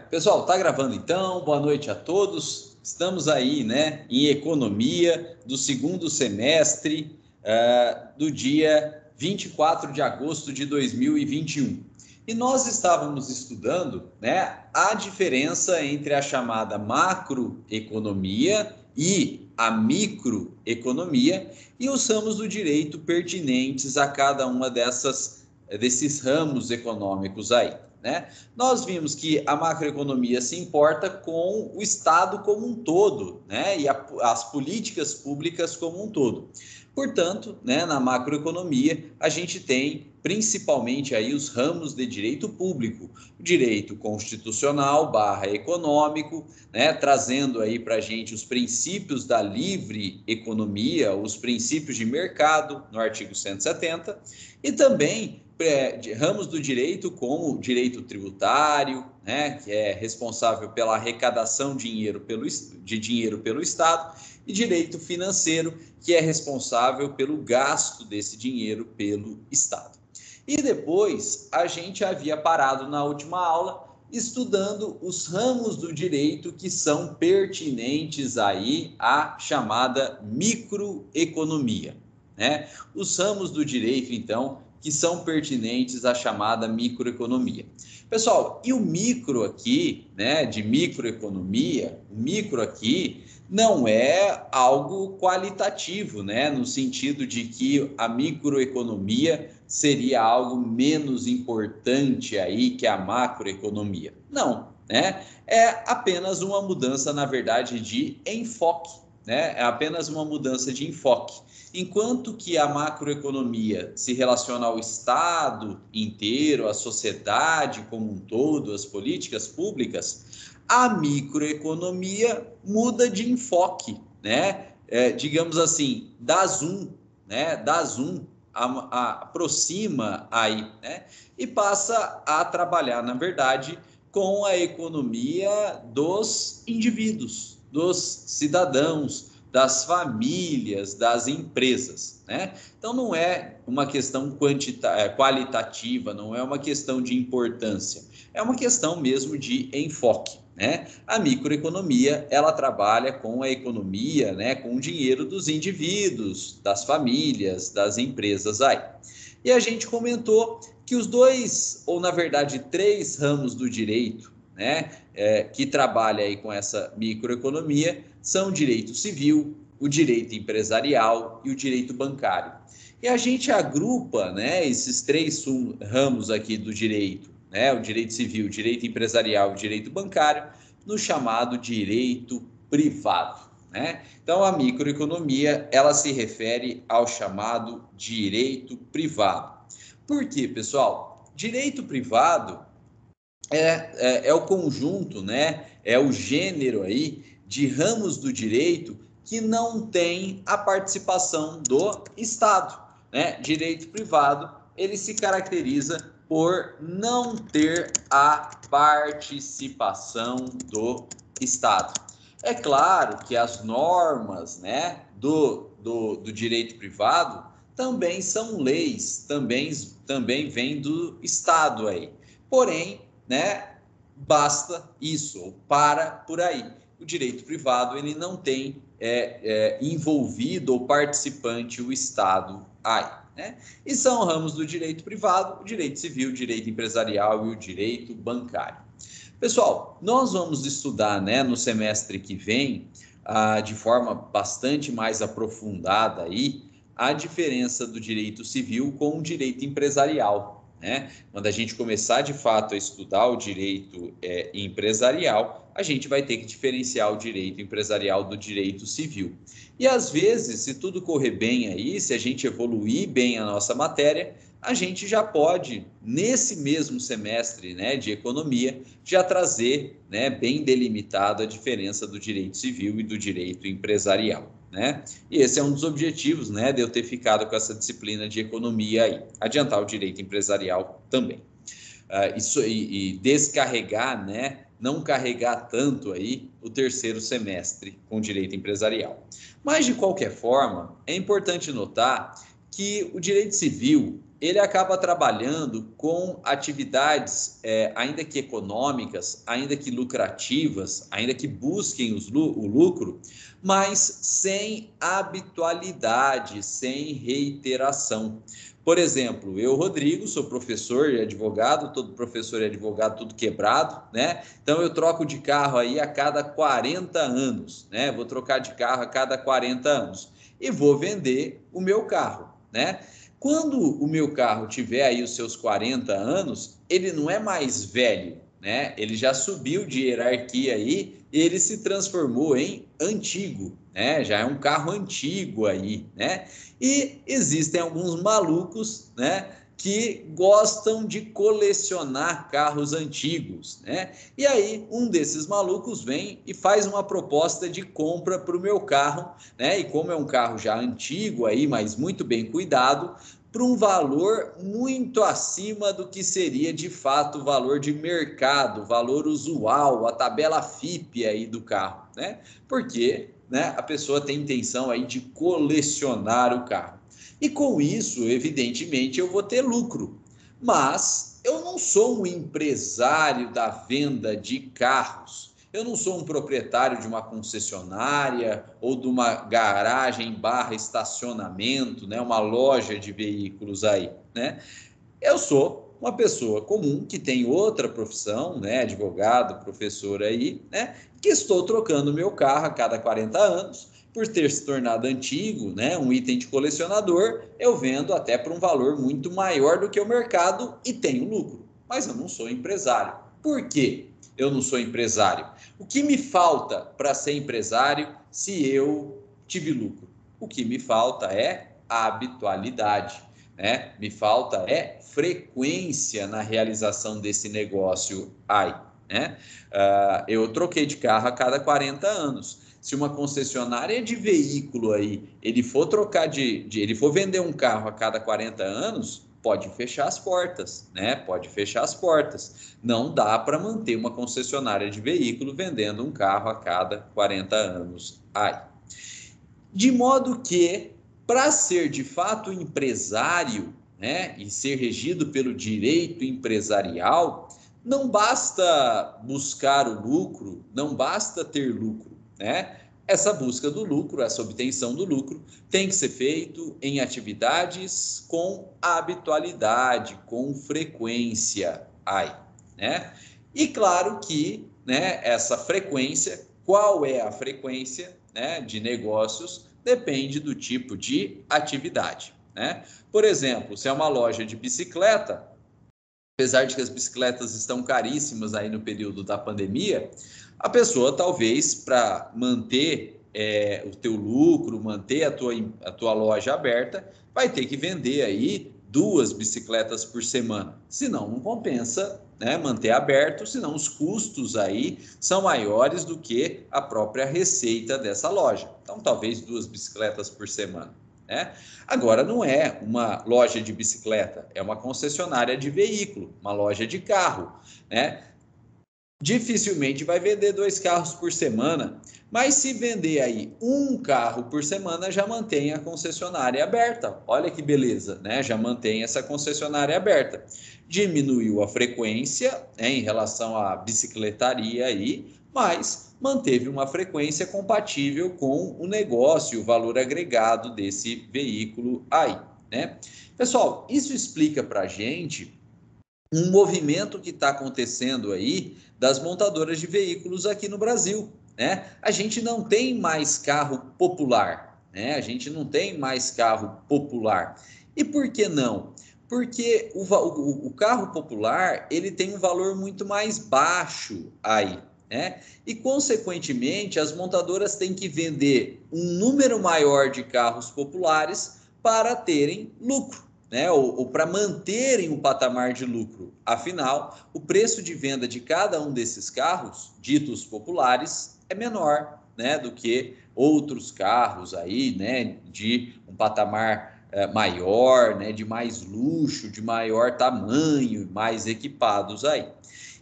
Pessoal, tá gravando então? Boa noite a todos. Estamos aí, né, em economia do segundo semestre do dia 24 de agosto de 2021. E nós estávamos estudando, né, a diferença entre a chamada macroeconomia e a microeconomia e os ramos do direito pertinentes a cada uma desses ramos econômicos aí, né? Nós vimos que a macroeconomia se importa com o Estado como um todo, né? E as políticas públicas como um todo. Portanto, né, na macroeconomia, a gente tem principalmente aí os ramos de direito público, o direito constitucional / econômico, né, trazendo aí para a gente os princípios da livre economia, os princípios de mercado, no artigo 170, e também ramos do direito como o direito tributário, né, que é responsável pela arrecadação de dinheiro pelo Estado, e direito financeiro, que é responsável pelo gasto desse dinheiro pelo Estado. E depois, a gente havia parado na última aula estudando os ramos do direito que são pertinentes aí à chamada microeconomia, né? Os ramos do direito, então, que são pertinentes à chamada microeconomia. Pessoal, e o micro aqui, né, de microeconomia, o micro aqui não é algo qualitativo, né, no sentido de que a microeconomia seria algo menos importante aí que a macroeconomia. Não, né? É apenas uma mudança, na verdade, de enfoque, né? É apenas uma mudança de enfoque. Enquanto que a macroeconomia se relaciona ao Estado inteiro, à sociedade como um todo, às políticas públicas, a microeconomia muda de enfoque, né? Digamos assim, dá zoom, né? Dá zoom, aproxima aí, né? E passa a trabalhar, na verdade, com a economia dos indivíduos, dos cidadãos, das famílias, das empresas, né? Então não é uma questão qualitativa, não é uma questão de importância, é uma questão mesmo de enfoque, né? A microeconomia, ela trabalha com a economia, né, com o dinheiro dos indivíduos, das famílias, das empresas aí. E a gente comentou que os dois, ou na verdade três ramos do direito, né, que trabalha aí com essa microeconomia, são o direito civil, o direito empresarial e o direito bancário. E a gente agrupa, né, esses três ramos aqui do direito, né, o direito civil, o direito empresarial e o direito bancário, no chamado direito privado, né? Então, a microeconomia, ela se refere ao chamado direito privado. Por quê, pessoal? Direito privado é o conjunto, né? É o gênero aí de ramos do direito que não tem a participação do Estado, né? Direito privado, ele se caracteriza por não ter a participação do Estado. É claro que as normas, né, do direito privado também são leis, também vêm do Estado aí. Porém, né, basta isso, ou para por aí. O direito privado, ele não tem envolvido ou participante o Estado aí, né? E são ramos do direito privado, o direito civil, o direito empresarial e o direito bancário. Pessoal, nós vamos estudar, né, no semestre que vem, de forma bastante mais aprofundada aí, a diferença do direito civil com o direito empresarial, né? Quando a gente começar de fato a estudar o direito empresarial, a gente vai ter que diferenciar o direito empresarial do direito civil. E às vezes, se tudo correr bem aí, se a gente evoluir bem a nossa matéria, a gente já pode, nesse mesmo semestre, né, de economia, já trazer, né, bem delimitado a diferença do direito civil e do direito empresarial, né? E esse é um dos objetivos, né, de eu ter ficado com essa disciplina de economia aí, adiantar o direito empresarial também. E descarregar, né, não carregar tanto aí o terceiro semestre com direito empresarial. Mas, de qualquer forma, é importante notar que o direito civil, ele acaba trabalhando com atividades, ainda que econômicas, ainda que lucrativas, ainda que busquem o lucro, mas sem habitualidade, sem reiteração. Por exemplo, eu, Rodrigo, sou professor e advogado, todo professor e advogado, tudo quebrado, né? Então, eu troco de carro aí a cada 40 anos, né? Vou trocar de carro a cada 40 anos e vou vender o meu carro, né? Quando o meu carro tiver aí os seus 40 anos, ele não é mais velho, né? Ele já subiu de hierarquia aí, ele se transformou em antigo, né? Já é um carro antigo aí, né? E existem alguns malucos, né, que gostam de colecionar carros antigos, né? E aí um desses malucos vem e faz uma proposta de compra para o meu carro, né? E como é um carro já antigo aí, mas muito bem cuidado, para um valor muito acima do que seria de fato o valor de mercado, o valor usual, a tabela FIPE aí do carro, né? Porque, né, a pessoa tem intenção aí de colecionar o carro. E com isso, evidentemente, eu vou ter lucro. Mas eu não sou um empresário da venda de carros. Eu não sou um proprietário de uma concessionária ou de uma garagem barra estacionamento, né, uma loja de veículos aí, né? Eu sou uma pessoa comum que tem outra profissão, né, advogado, professor aí, né, que estou trocando meu carro a cada 40 anos, por ter se tornado antigo, né, um item de colecionador, eu vendo até por um valor muito maior do que o mercado e tenho lucro. Mas eu não sou empresário. Por quê? Eu não sou empresário. O que me falta para ser empresário se eu tive lucro? O que me falta é habitualidade, né? Me falta é frequência na realização desse negócio aí, né? Eu troquei de carro a cada 40 anos. Se uma concessionária de veículo aí, ele for trocar ele for vender um carro a cada 40 anos, pode fechar as portas, né? Pode fechar as portas. Não dá para manter uma concessionária de veículo vendendo um carro a cada 40 anos aí. De modo que, para ser de fato empresário, né, e ser regido pelo direito empresarial, não basta buscar o lucro, não basta ter lucro, né? Essa busca do lucro, essa obtenção do lucro, tem que ser feito em atividades com habitualidade, com frequência, aí, né? E claro que, né, essa frequência, qual é a frequência, né, de negócios, depende do tipo de atividade, né? Por exemplo, se é uma loja de bicicleta, apesar de que as bicicletas estão caríssimas aí no período da pandemia, a pessoa talvez para manter o teu lucro, manter a tua loja aberta, vai ter que vender aí 2 bicicletas por semana, senão não compensa, né, manter aberto, senão os custos aí são maiores do que a própria receita dessa loja. Então, talvez 2 bicicletas por semana, né? Agora, não é uma loja de bicicleta, é uma concessionária de veículo, uma loja de carro, né? Dificilmente vai vender 2 carros por semana, mas se vender aí 1 carro por semana, já mantém a concessionária aberta. Olha que beleza, né? Já mantém essa concessionária aberta. Diminuiu a frequência, né, em relação à bicicletaria aí, mas manteve uma frequência compatível com o negócio, o valor agregado desse veículo aí, né? Pessoal, isso explica para a gente um movimento que está acontecendo aí das montadoras de veículos aqui no Brasil, né? A gente não tem mais carro popular, né? A gente não tem mais carro popular. E por que não? Porque o carro popular, ele tem um valor muito mais baixo aí, né? E, consequentemente, as montadoras têm que vender um número maior de carros populares para terem lucro, né, ou para manterem um patamar de lucro. Afinal, o preço de venda de cada um desses carros, ditos populares, é menor, né, do que outros carros aí, né, de um patamar maior, né, de mais luxo, de maior tamanho, mais equipados aí.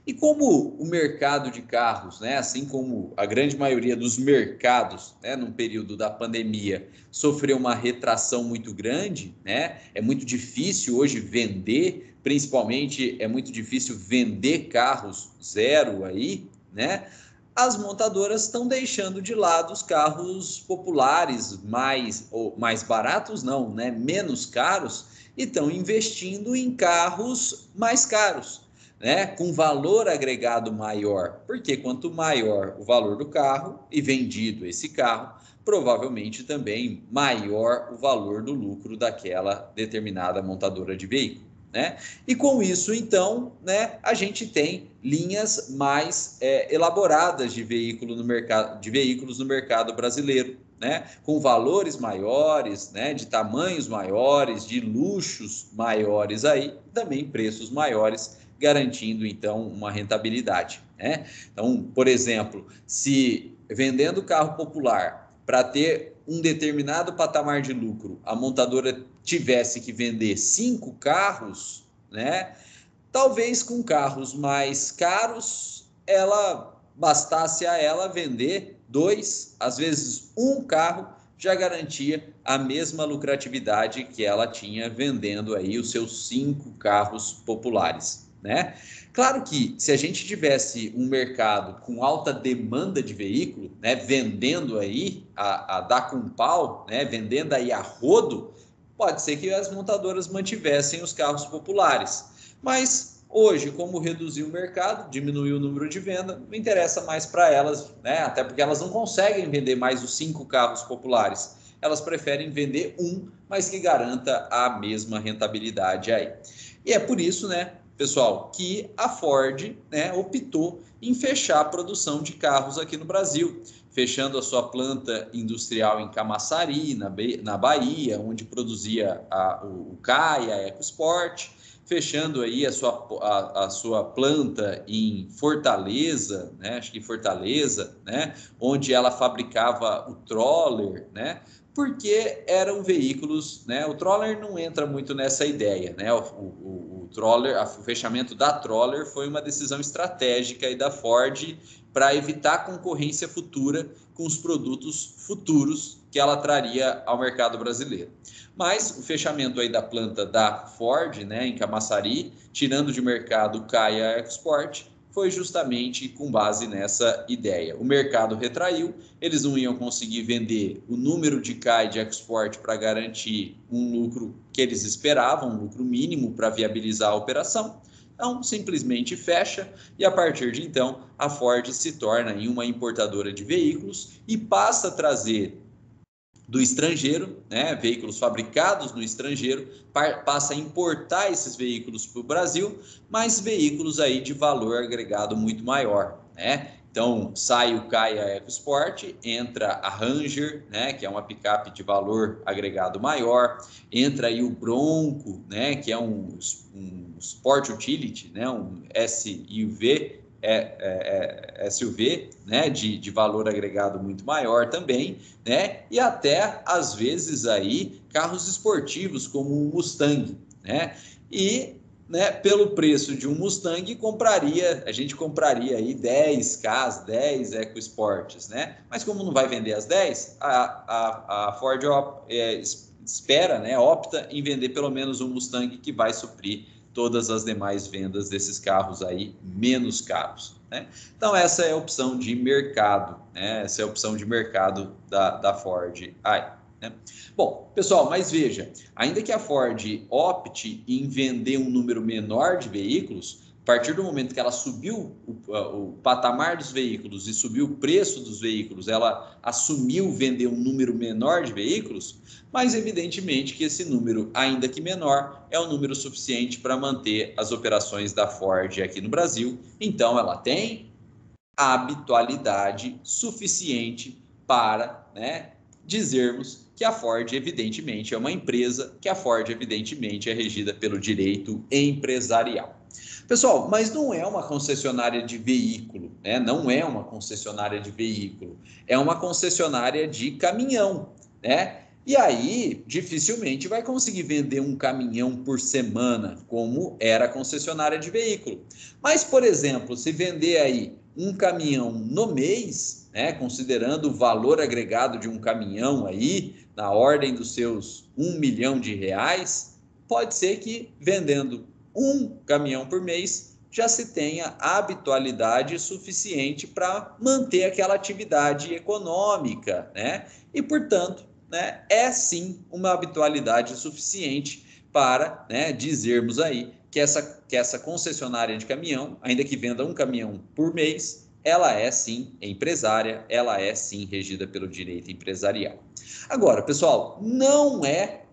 E como o mercado de carros, né, assim como a grande maioria dos mercados, né, no período da pandemia, sofreu uma retração muito grande, né, é muito difícil hoje vender, principalmente é muito difícil vender carros zero aí, né? As montadoras estão deixando de lado os carros populares mais baratos, não, né, menos caros, e estão investindo em carros mais caros, né, com valor agregado maior, porque quanto maior o valor do carro e vendido esse carro, provavelmente também maior o valor do lucro daquela determinada montadora de veículo, né? E com isso, então, né, a gente tem linhas mais elaboradas de veículos no mercado brasileiro, né, com valores maiores, né, de tamanhos maiores, de luxos maiores aí, também preços maiores, garantindo então uma rentabilidade, né? Então, por exemplo, se vendendo carro popular para ter um determinado patamar de lucro, a montadora tivesse que vender 5 carros, né? Talvez com carros mais caros, ela bastasse a ela vender 2, às vezes um carro, já garantia a mesma lucratividade que ela tinha vendendo aí os seus 5 carros populares, né? Claro que se a gente tivesse um mercado com alta demanda de veículo, né, vendendo aí a dar com pau, né, vendendo aí a rodo, pode ser que as montadoras mantivessem os carros populares. Mas hoje, como reduziu o mercado, diminuiu o número de venda, não interessa mais para elas, né? Até porque elas não conseguem vender mais os 5 carros populares. Elas preferem vender um, mas que garanta a mesma rentabilidade aí. E é por isso, né, pessoal, que a Ford, né, optou em fechar a produção de carros aqui no Brasil, fechando a sua planta industrial em Camaçari, na Bahia, onde produzia o CAI, a EcoSport, fechando aí a sua planta em Fortaleza, né, acho que Fortaleza, né, onde ela fabricava o Troller, né, porque eram veículos, né, o Troller não entra muito nessa ideia, né, o Troller, o fechamento da Troller foi uma decisão estratégica aí da Ford para evitar concorrência futura com os produtos futuros que ela traria ao mercado brasileiro. Mas o fechamento aí da planta da Ford, né, em Camaçari, tirando de mercado o Caia Export, foi justamente com base nessa ideia. O mercado retraiu, eles não iam conseguir vender o número de CAI de export para garantir um lucro que eles esperavam, um lucro mínimo para viabilizar a operação. Então, simplesmente fecha e, a partir de então, a Ford se torna uma importadora de veículos e passa a trazer do estrangeiro, né, veículos fabricados no estrangeiro, passa a importar esses veículos para o Brasil, mas veículos aí de valor agregado muito maior, né? Então, sai o Caia EcoSport, entra a Ranger, né, que é uma picape de valor agregado maior, entra aí o Bronco, né, que é um Sport Utility, né, um SUV, SUV, né, de valor agregado muito maior também, né, e até às vezes aí carros esportivos como o Mustang, né, e, né, pelo preço de um Mustang a gente compraria aí 10 Ks, 10 EcoSports, né, mas como não vai vender as 10, a Ford espera, né, opta em vender pelo menos um Mustang que vai suprir todas as demais vendas desses carros aí menos caros, né? Então essa é a opção de mercado, né? Essa é a opção de mercado da Ford aí, né? Bom, pessoal, mas veja, ainda que a Ford opte em vender um número menor de veículos, a partir do momento que ela subiu o patamar dos veículos e subiu o preço dos veículos, ela assumiu vender um número menor de veículos, mas evidentemente que esse número, ainda que menor, é um número suficiente para manter as operações da Ford aqui no Brasil. Então, ela tem habitualidade suficiente para, né, dizermos que a Ford, evidentemente, é uma empresa, que a Ford, evidentemente, é regida pelo direito empresarial. Pessoal, mas não é uma concessionária de veículo, né? Não é uma concessionária de veículo, é uma concessionária de caminhão, né? E aí, dificilmente vai conseguir vender um caminhão por semana, como era a concessionária de veículo. Mas, por exemplo, se vender aí um caminhão no mês, né, considerando o valor agregado de um caminhão aí, na ordem dos seus R$ 1 milhão, pode ser que vendendo um caminhão por mês já se tenha habitualidade suficiente para manter aquela atividade econômica, né? E, portanto, né, é sim uma habitualidade suficiente para, né, dizermos aí que essa concessionária de caminhão, ainda que venda um caminhão por mês, ela é sim empresária, ela é sim regida pelo direito empresarial. Agora, pessoal, não é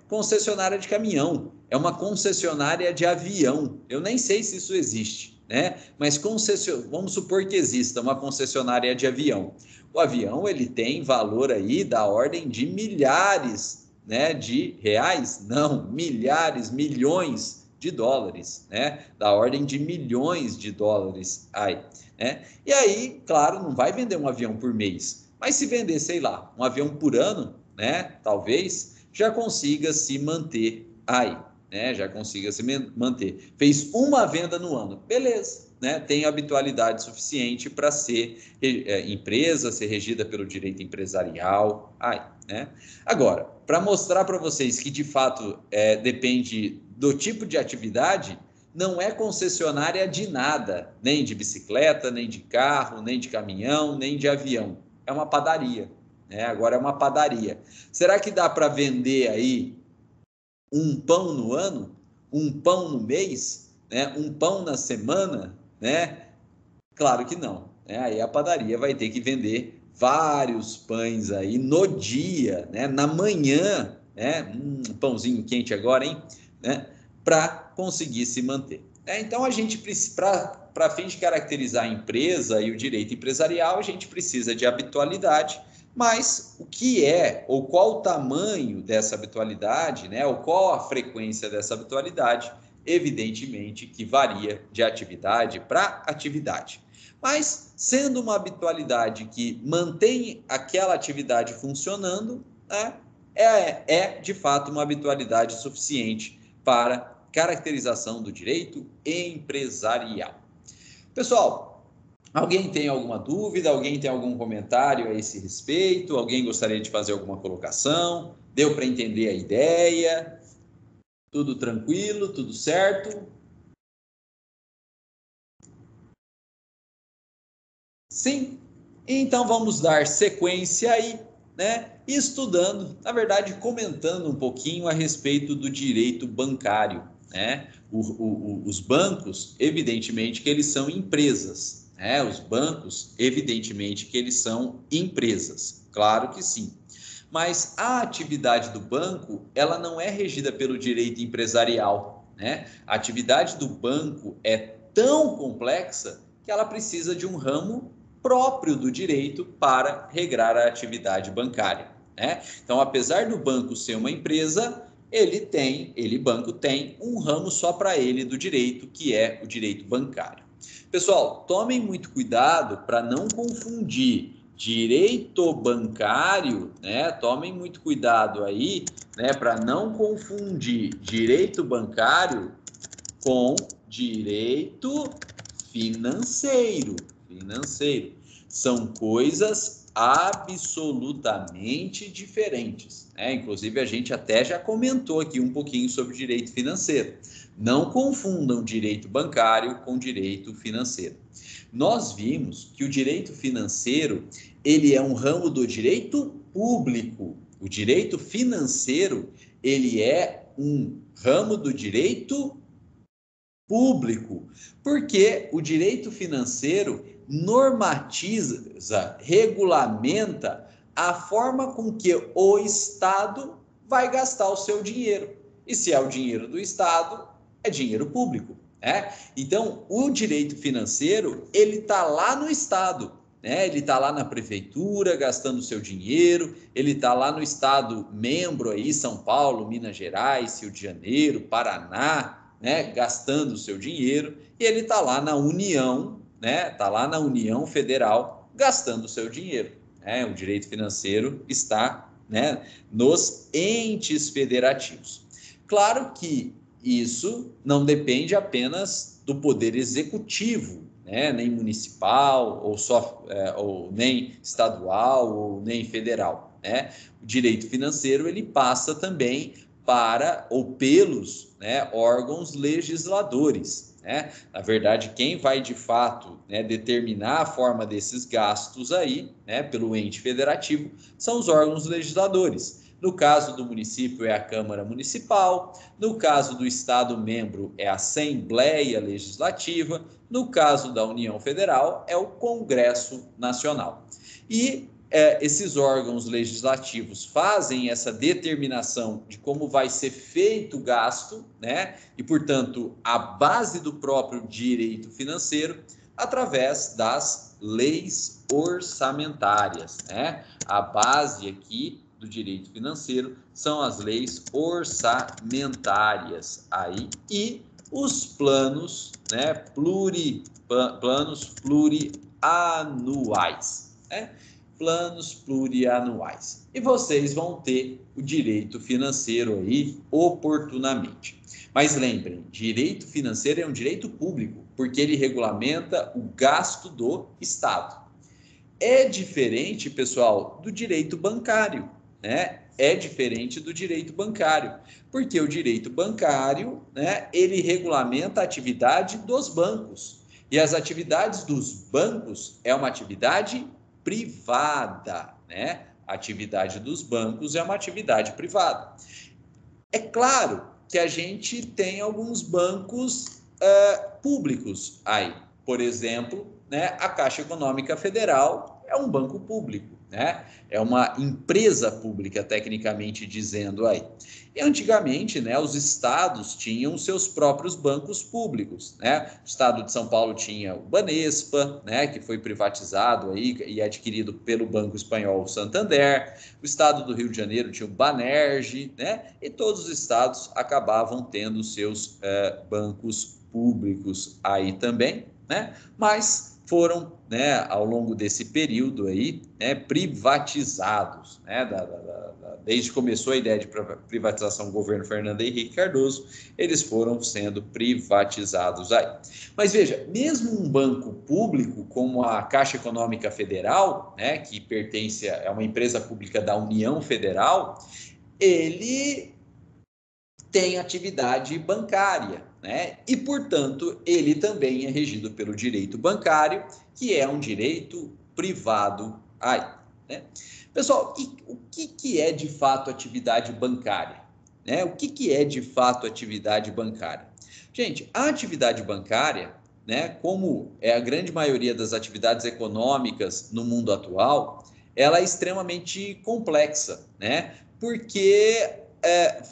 concessionária de caminhão, é uma concessionária de avião. Eu nem sei se isso existe, né? Mas vamos supor que exista uma concessionária de avião. O avião ele tem valor aí da ordem de milhares, né, de reais, não, milhares, milhões de dólares, né, da ordem de milhões de dólares aí, né? E aí, claro, não vai vender um avião por mês, mas se vender, sei lá, um avião por ano, né, talvez já consiga se manter aí, né, já consiga se manter. Fez uma venda no ano, beleza. Né, tem habitualidade suficiente para ser empresa, ser regida pelo direito empresarial. Né? Agora, para mostrar para vocês que de fato depende do tipo de atividade, não é concessionária de nada, nem de bicicleta, nem de carro, nem de caminhão, nem de avião. É uma padaria. Né? Agora é uma padaria. Será que dá para vender aí um pão no ano, um pão no mês, né? Um pão na semana? Né? Claro que não. Né? Aí a padaria vai ter que vender vários pães aí no dia, né? Na manhã, né? Pãozinho quente agora, hein? Né? Para conseguir se manter. Então a gente precisa, para fim de caracterizar a empresa e o direito empresarial, a gente precisa de habitualidade. Mas o que é, ou qual o tamanho dessa habitualidade, né? Ou qual a frequência dessa habitualidade, evidentemente que varia de atividade para atividade. Mas, sendo uma habitualidade que mantém aquela atividade funcionando, né, é de fato uma habitualidade suficiente para caracterização do direito empresarial. Pessoal, alguém tem alguma dúvida? Alguém tem algum comentário a esse respeito? Alguém gostaria de fazer alguma colocação? Deu para entender a ideia? Tudo tranquilo? Tudo certo? Sim. Então vamos dar sequência aí, né? Estudando, na verdade, comentando um pouquinho a respeito do direito bancário, né? Os bancos, evidentemente que eles são empresas, né? Os bancos, evidentemente que eles são empresas, claro que sim. Mas a atividade do banco, ela não é regida pelo direito empresarial, né? A atividade do banco é tão complexa que ela precisa de um ramo próprio do direito para regrar a atividade bancária, né? Então, apesar do banco ser uma empresa, banco tem um ramo só para ele do direito, que é o direito bancário. Pessoal, tomem muito cuidado para não confundir direito bancário, né? Tomem muito cuidado aí, né, para não confundir direito bancário com direito financeiro. São coisas absolutamente diferentes, né? Inclusive, a gente até já comentou aqui um pouquinho sobre direito financeiro. Não confundam direito bancário com direito financeiro. Nós vimos que o direito financeiro, ele é um ramo do direito público. O direito financeiro, ele é um ramo do direito público, porque o direito financeiro normatiza, regulamenta a forma com que o Estado vai gastar o seu dinheiro. E se é o dinheiro do Estado, é dinheiro público, né? Então, o direito financeiro, ele está lá no Estado, né? Ele está lá na prefeitura gastando o seu dinheiro, ele está lá no Estado membro aí, São Paulo, Minas Gerais, Rio de Janeiro, Paraná, né, gastando o seu dinheiro, e ele está lá na União, né, está lá na União Federal gastando o seu dinheiro. Né? O direito financeiro está né, nos entes federativos. Claro que isso não depende apenas do poder executivo, né, nem municipal, ou nem estadual, ou nem federal, né? O direito financeiro ele passa também para ou pelos, né, órgãos legisladores, né? Na verdade, quem vai de fato, né, determinar a forma desses gastos aí, né, pelo ente federativo, são os órgãos legisladores. No caso do município é a Câmara Municipal, no caso do Estado membro é a Assembleia Legislativa, no caso da União Federal é o Congresso Nacional. E esses órgãos legislativos fazem essa determinação de como vai ser feito o gasto, né? E, portanto, a base do próprio direito financeiro através das leis orçamentárias, né? A base aqui do direito financeiro são as leis orçamentárias aí e os planos, né, planos plurianuais, né? Planos plurianuais. E vocês vão ter o direito financeiro aí oportunamente. Mas lembrem, direito financeiro é um direito público, porque ele regulamenta o gasto do Estado. É diferente, pessoal, do direito bancário, né? É diferente do direito bancário, porque o direito bancário, né, ele regulamenta a atividade dos bancos. E as atividades dos bancos é uma atividade privada, né? A atividade dos bancos é uma atividade privada. É claro que a gente tem alguns bancos públicos aí. Por exemplo, né, a Caixa Econômica Federal é um banco público, né? É uma empresa pública, tecnicamente dizendo aí. E antigamente, né, os estados tinham seus próprios bancos públicos, né? O estado de São Paulo tinha o Banespa, né, que foi privatizado aí e adquirido pelo Banco Espanhol Santander. O estado do Rio de Janeiro tinha o Banerj, né? E todos os estados acabavam tendo seus bancos públicos aí também, né? Mas foram, né, ao longo desse período aí, né, privatizados, né, desde que começou a ideia de privatização do governo Fernando Henrique Cardoso, eles foram sendo privatizados aí. Mas veja, mesmo um banco público como a Caixa Econômica Federal, né, que pertence a uma empresa pública da União Federal, ele tem atividade bancária, né? E, portanto, ele também é regido pelo direito bancário, que é um direito privado aí, né? Pessoal, o que é de fato atividade bancária? Né? O que é de fato atividade bancária? Gente, a atividade bancária, né, como é a grande maioria das atividades econômicas no mundo atual, ela é extremamente complexa, né? Porque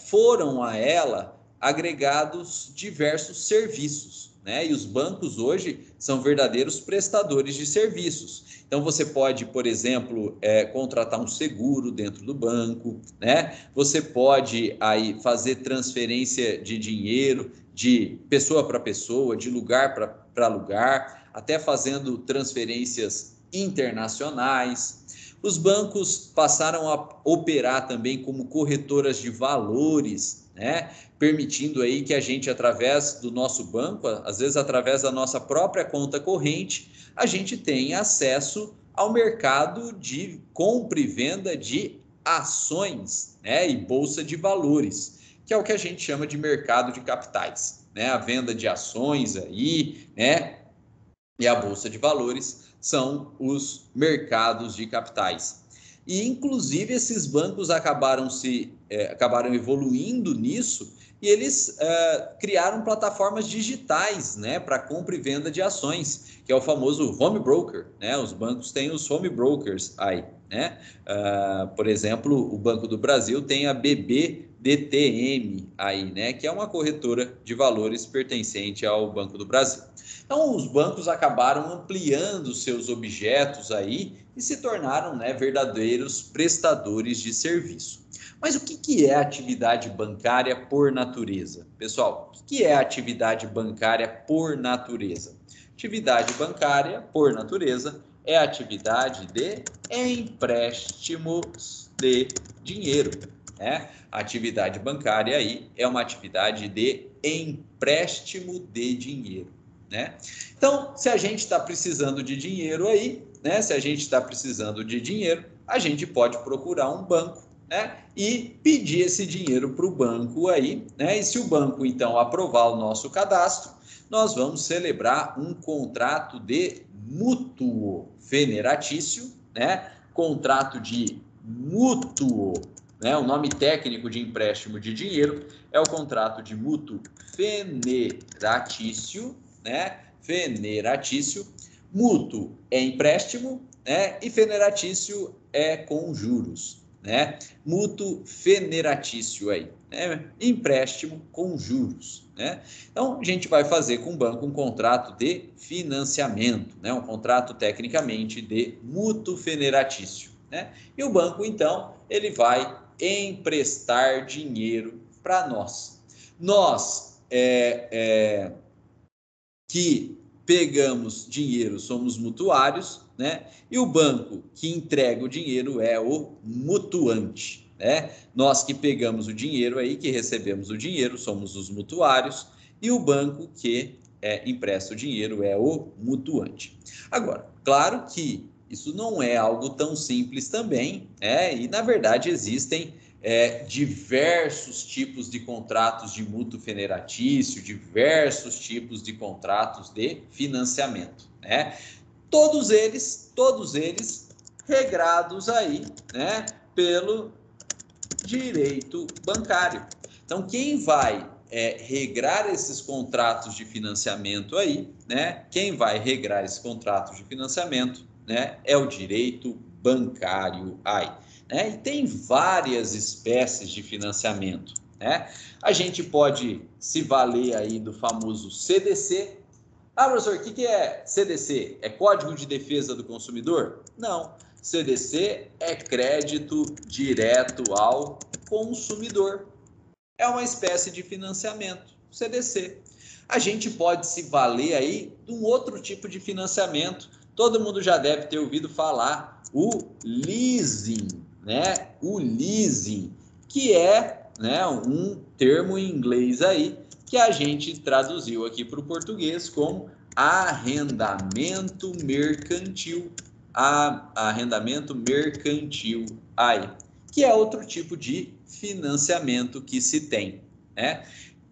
foram a ela agregados diversos serviços, né? E os bancos hoje são verdadeiros prestadores de serviços. Então, você pode, por exemplo, contratar um seguro dentro do banco, né? Você pode aí fazer transferência de dinheiro de pessoa para pessoa, de lugar para lugar, até fazendo transferências internacionais. Os bancos passaram a operar também como corretoras de valores, né? Permitindo aí que a gente, através do nosso banco, às vezes através da nossa própria conta corrente, a gente tenha acesso ao mercado de compra e venda de ações, né? E bolsa de valores, que é o que a gente chama de mercado de capitais, né? A venda de ações aí, né? E a bolsa de valores são os mercados de capitais. E, inclusive, esses bancos acabaram evoluindo nisso e eles criaram plataformas digitais, né, para compra e venda de ações, que é o famoso home broker, né? Os bancos têm os home brokers aí, né? Por exemplo, o Banco do Brasil tem a BB-DTM aí, né, que é uma corretora de valores pertencente ao Banco do Brasil. Então, os bancos acabaram ampliando seus objetos aí e se tornaram, né, verdadeiros prestadores de serviço. Mas o que é atividade bancária por natureza? Pessoal, o que é atividade bancária por natureza? Atividade bancária, por natureza, é a atividade de empréstimos de dinheiro, né? A atividade bancária aí é uma atividade de empréstimo de dinheiro, né? Então, se a gente está precisando de dinheiro aí, né? Se a gente está precisando de dinheiro, a gente pode procurar um banco, né? E pedir esse dinheiro para o banco aí, né? E se o banco, então, aprovar o nosso cadastro, nós vamos celebrar um contrato de mútuo veneratício, né? Contrato de mútuo, né? O nome técnico de empréstimo de dinheiro é o contrato de mútuo veneratício, né? Veneratício. Mútuo é empréstimo, né? E veneratício é com juros, né? Mútuo veneratício aí, né? Empréstimo com juros, né? Então, a gente vai fazer com o banco um contrato de financiamento, né? Um contrato tecnicamente de mútuo veneratício, né? E o banco, então, ele vai emprestar dinheiro para nós. Nós, que pegamos dinheiro somos mutuários, né? E o banco que entrega o dinheiro é o mutuante, né? Nós que pegamos o dinheiro aí, que recebemos o dinheiro, somos os mutuários, e o banco que empresta o dinheiro é o mutuante. Agora, claro que isso não é algo tão simples também, e na verdade existem diversos tipos de contratos de mútuo veneratício, diversos tipos de contratos de financiamento, né? Todos eles regrados aí, né, pelo direito bancário. Então, quem vai regrar esses contratos de financiamento aí, né? Quem vai regrar esses contratos de financiamento, né? É o direito bancário aí, né? E tem várias espécies de financiamento, né? A gente pode se valer aí do famoso CDC. Ah, professor, o que é CDC? É Código de Defesa do Consumidor? Não. CDC é crédito direto ao consumidor. É uma espécie de financiamento, CDC. A gente pode se valer aí de um outro tipo de financiamento. Todo mundo já deve ter ouvido falar, o leasing, né? O leasing, que é, né, um termo em inglês aí que a gente traduziu aqui para o português como arrendamento mercantil. Arrendamento mercantil aí, que é outro tipo de financiamento que se tem, né?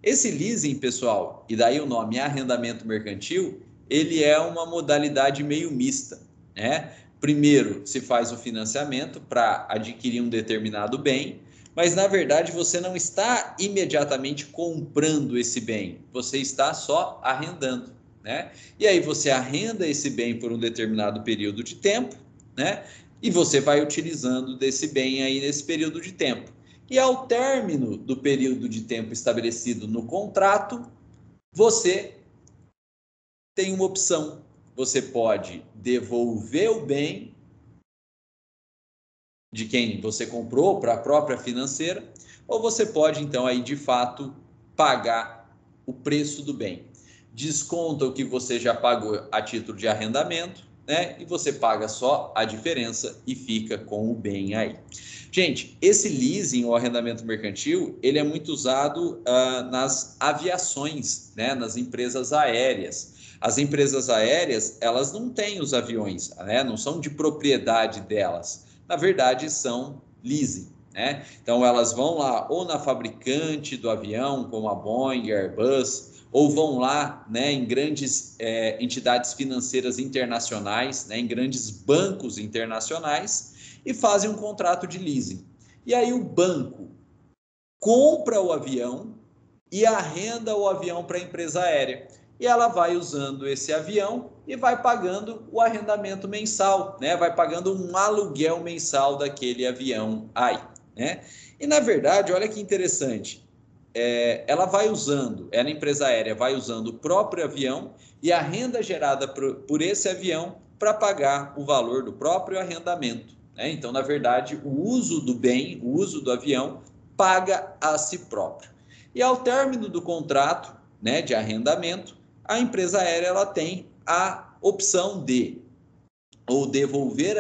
Esse leasing, pessoal, e daí o nome arrendamento mercantil, ele é uma modalidade meio mista, né? Primeiro, se faz o financiamento para adquirir um determinado bem, mas na verdade você não está imediatamente comprando esse bem, você está só arrendando, né? E aí você arrenda esse bem por um determinado período de tempo, né? E você vai utilizando desse bem aí nesse período de tempo. E ao término do período de tempo estabelecido no contrato, você tem uma opção. Você pode devolver o bem de quem você comprou para a própria financeira, ou você pode, então, aí de fato pagar o preço do bem. Desconta o que você já pagou a título de arrendamento, né? E você paga só a diferença e fica com o bem aí. Gente, esse leasing ou arrendamento mercantil, ele é muito usado nas aviações, né? Nas empresas aéreas. As empresas aéreas, elas não têm os aviões, né? Não são de propriedade delas. Na verdade, são leasing, né? Então, elas vão lá ou na fabricante do avião, como a Boeing, Airbus, ou vão lá, né, em grandes entidades financeiras internacionais, né, em grandes bancos internacionais, e fazem um contrato de leasing. E aí o banco compra o avião e arrenda o avião para a empresa aérea. E ela vai usando esse avião e vai pagando o arrendamento mensal, né? Vai pagando um aluguel mensal daquele avião aí, né? E na verdade, olha que interessante, ela vai usando, a empresa aérea vai usando o próprio avião e a renda gerada por esse avião para pagar o valor do próprio arrendamento, né? Então, na verdade, o uso do bem, o uso do avião, paga a si próprio. E ao término do contrato, né, de arrendamento, a empresa aérea ela tem a opção de ou devolver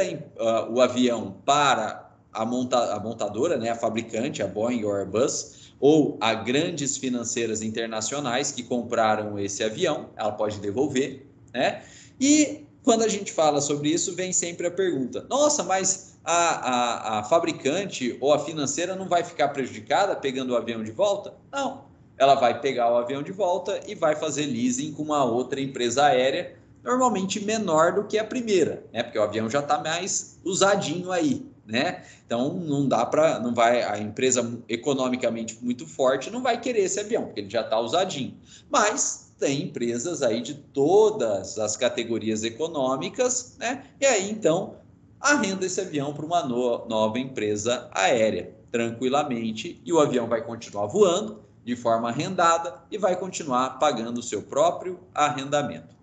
o avião para a montadora, né, a fabricante, a Boeing ou Airbus, ou a grandes financeiras internacionais que compraram esse avião, ela pode devolver, né? E quando a gente fala sobre isso, vem sempre a pergunta: nossa, mas a fabricante ou a financeira não vai ficar prejudicada pegando o avião de volta? Não, ela vai pegar o avião de volta e vai fazer leasing com uma outra empresa aérea, normalmente menor do que a primeira, né? Porque o avião já está mais usadinho aí, né? Então não dá para, não vai, a empresa economicamente muito forte não vai querer esse avião, porque ele já está usadinho. Mas tem empresas aí de todas as categorias econômicas, né? E aí então arrenda esse avião para uma nova empresa aérea, tranquilamente, e o avião vai continuar voando de forma arrendada e vai continuar pagando o seu próprio arrendamento.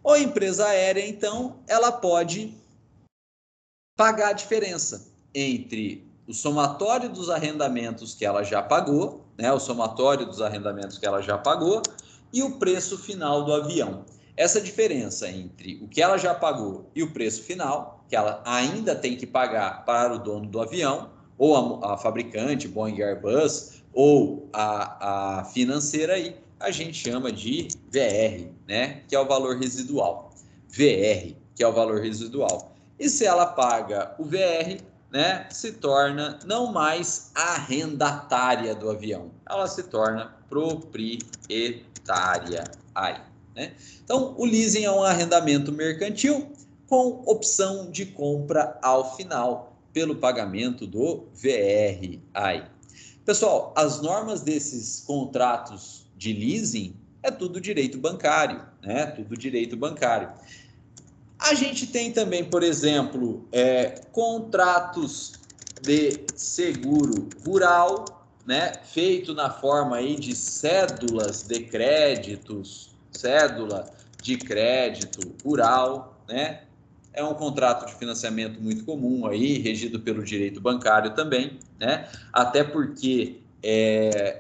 Ou a empresa aérea, então, ela pode pagar a diferença entre o somatório dos arrendamentos que ela já pagou, né, o somatório dos arrendamentos que ela já pagou e o preço final do avião. Essa diferença entre o que ela já pagou e o preço final, que ela ainda tem que pagar para o dono do avião, ou a fabricante, Boeing Airbus, ou a financeira aí, a gente chama de VR, né, que é o valor residual. VR, que é o valor residual. E se ela paga o VR, né, se torna não mais arrendatária do avião, ela se torna proprietária aí, né? Então, o leasing é um arrendamento mercantil com opção de compra ao final pelo pagamento do VR aí. Pessoal, as normas desses contratos de leasing é tudo direito bancário, né? Tudo direito bancário. A gente tem também, por exemplo, contratos de seguro rural, né, feito na forma aí de cédula de crédito rural, né? É um contrato de financiamento muito comum aí, regido pelo direito bancário também, né? Até porque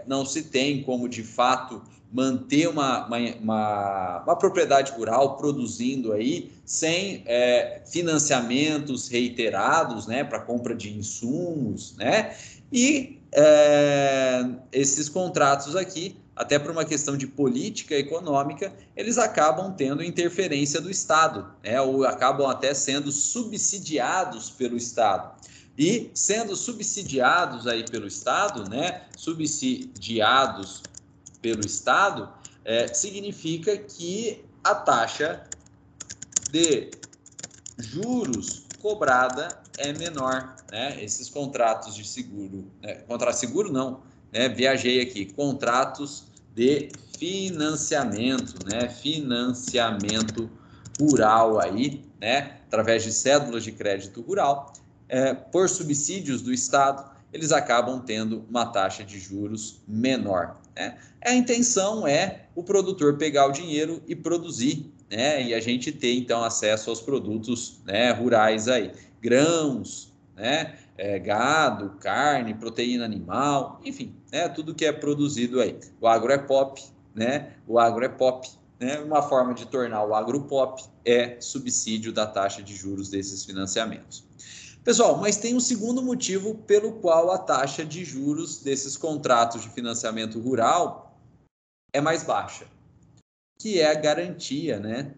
não se tem como, de fato, manter uma propriedade rural produzindo aí sem financiamentos reiterados, né, para compra de insumos, né? E esses contratos aqui, até por uma questão de política econômica, eles acabam tendo interferência do Estado, né, ou acabam até sendo subsidiados pelo Estado. E sendo subsidiados aí pelo Estado, né, subsidiados pelo Estado, significa que a taxa de juros cobrada é menor, né? Esses contratos de seguro, contrato seguro não, né? Viajei aqui, contratos de financiamento, né? Financiamento rural aí, né? Através de cédulas de crédito rural, por subsídios do Estado, eles acabam tendo uma taxa de juros menor, né? A intenção é o produtor pegar o dinheiro e produzir, né? E a gente ter, então, acesso aos produtos, né, rurais aí, grãos, né? Gado, carne, proteína animal, enfim, né? Tudo que é produzido aí. O agro é pop, né? O agro é pop, né? Uma forma de tornar o agro pop é subsídio da taxa de juros desses financiamentos. Pessoal, mas tem um segundo motivo pelo qual a taxa de juros desses contratos de financiamento rural é mais baixa, que é a garantia, né?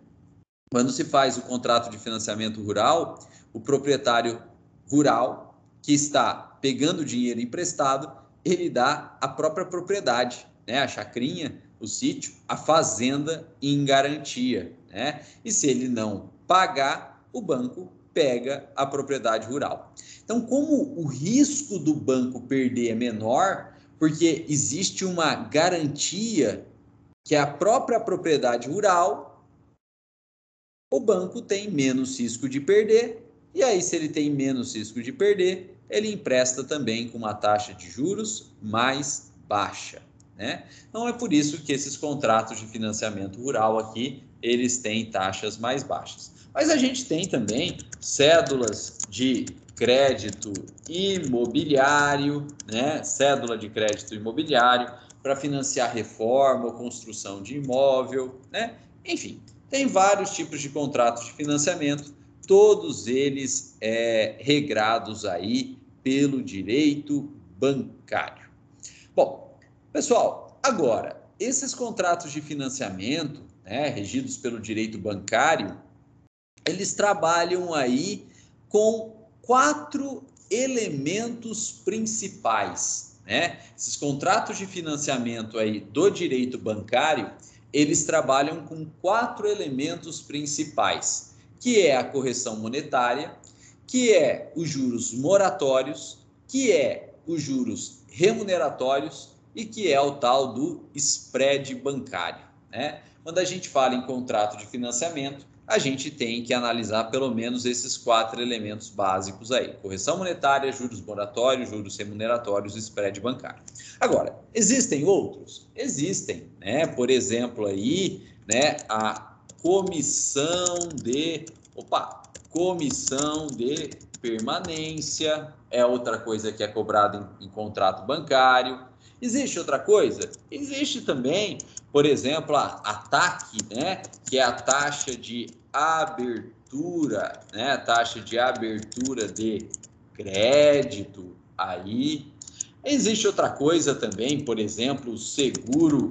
Quando se faz o contrato de financiamento rural, o proprietário rural que está pegando dinheiro emprestado, ele dá a própria propriedade, né? A chacrinha, o sítio, a fazenda em garantia, né? E se ele não pagar, o banco pega a propriedade rural. Então, como o risco do banco perder é menor, porque existe uma garantia que é a própria propriedade rural, o banco tem menos risco de perder, e aí, se ele tem menos risco de perder, ele empresta também com uma taxa de juros mais baixa, né? Então, é por isso que esses contratos de financiamento rural aqui, eles têm taxas mais baixas. Mas a gente tem também cédulas de crédito imobiliário, né? Cédula de crédito imobiliário para financiar reforma ou construção de imóvel, né? Enfim, tem vários tipos de contratos de financiamento, todos eles regrados aí pelo direito bancário. Bom, pessoal, agora, esses contratos de financiamento, né, regidos pelo direito bancário, eles trabalham aí com 4 elementos principais, né? Esses contratos de financiamento aí do direito bancário, eles trabalham com 4 elementos principais, que é a correção monetária, que é os juros moratórios, que é os juros remuneratórios e que é o tal do spread bancário, né? Quando a gente fala em contrato de financiamento, a gente tem que analisar pelo menos esses 4 elementos básicos aí: correção monetária, juros moratórios, juros remuneratórios e spread bancário. Agora, existem outros? Existem, né? Por exemplo, aí, né, a comissão de permanência é outra coisa que é cobrada em contrato bancário. Existe outra coisa? Existe também, por exemplo, a TAC, né, que é a taxa de abertura, né, a taxa de abertura de crédito. Aí existe outra coisa também, por exemplo, o seguro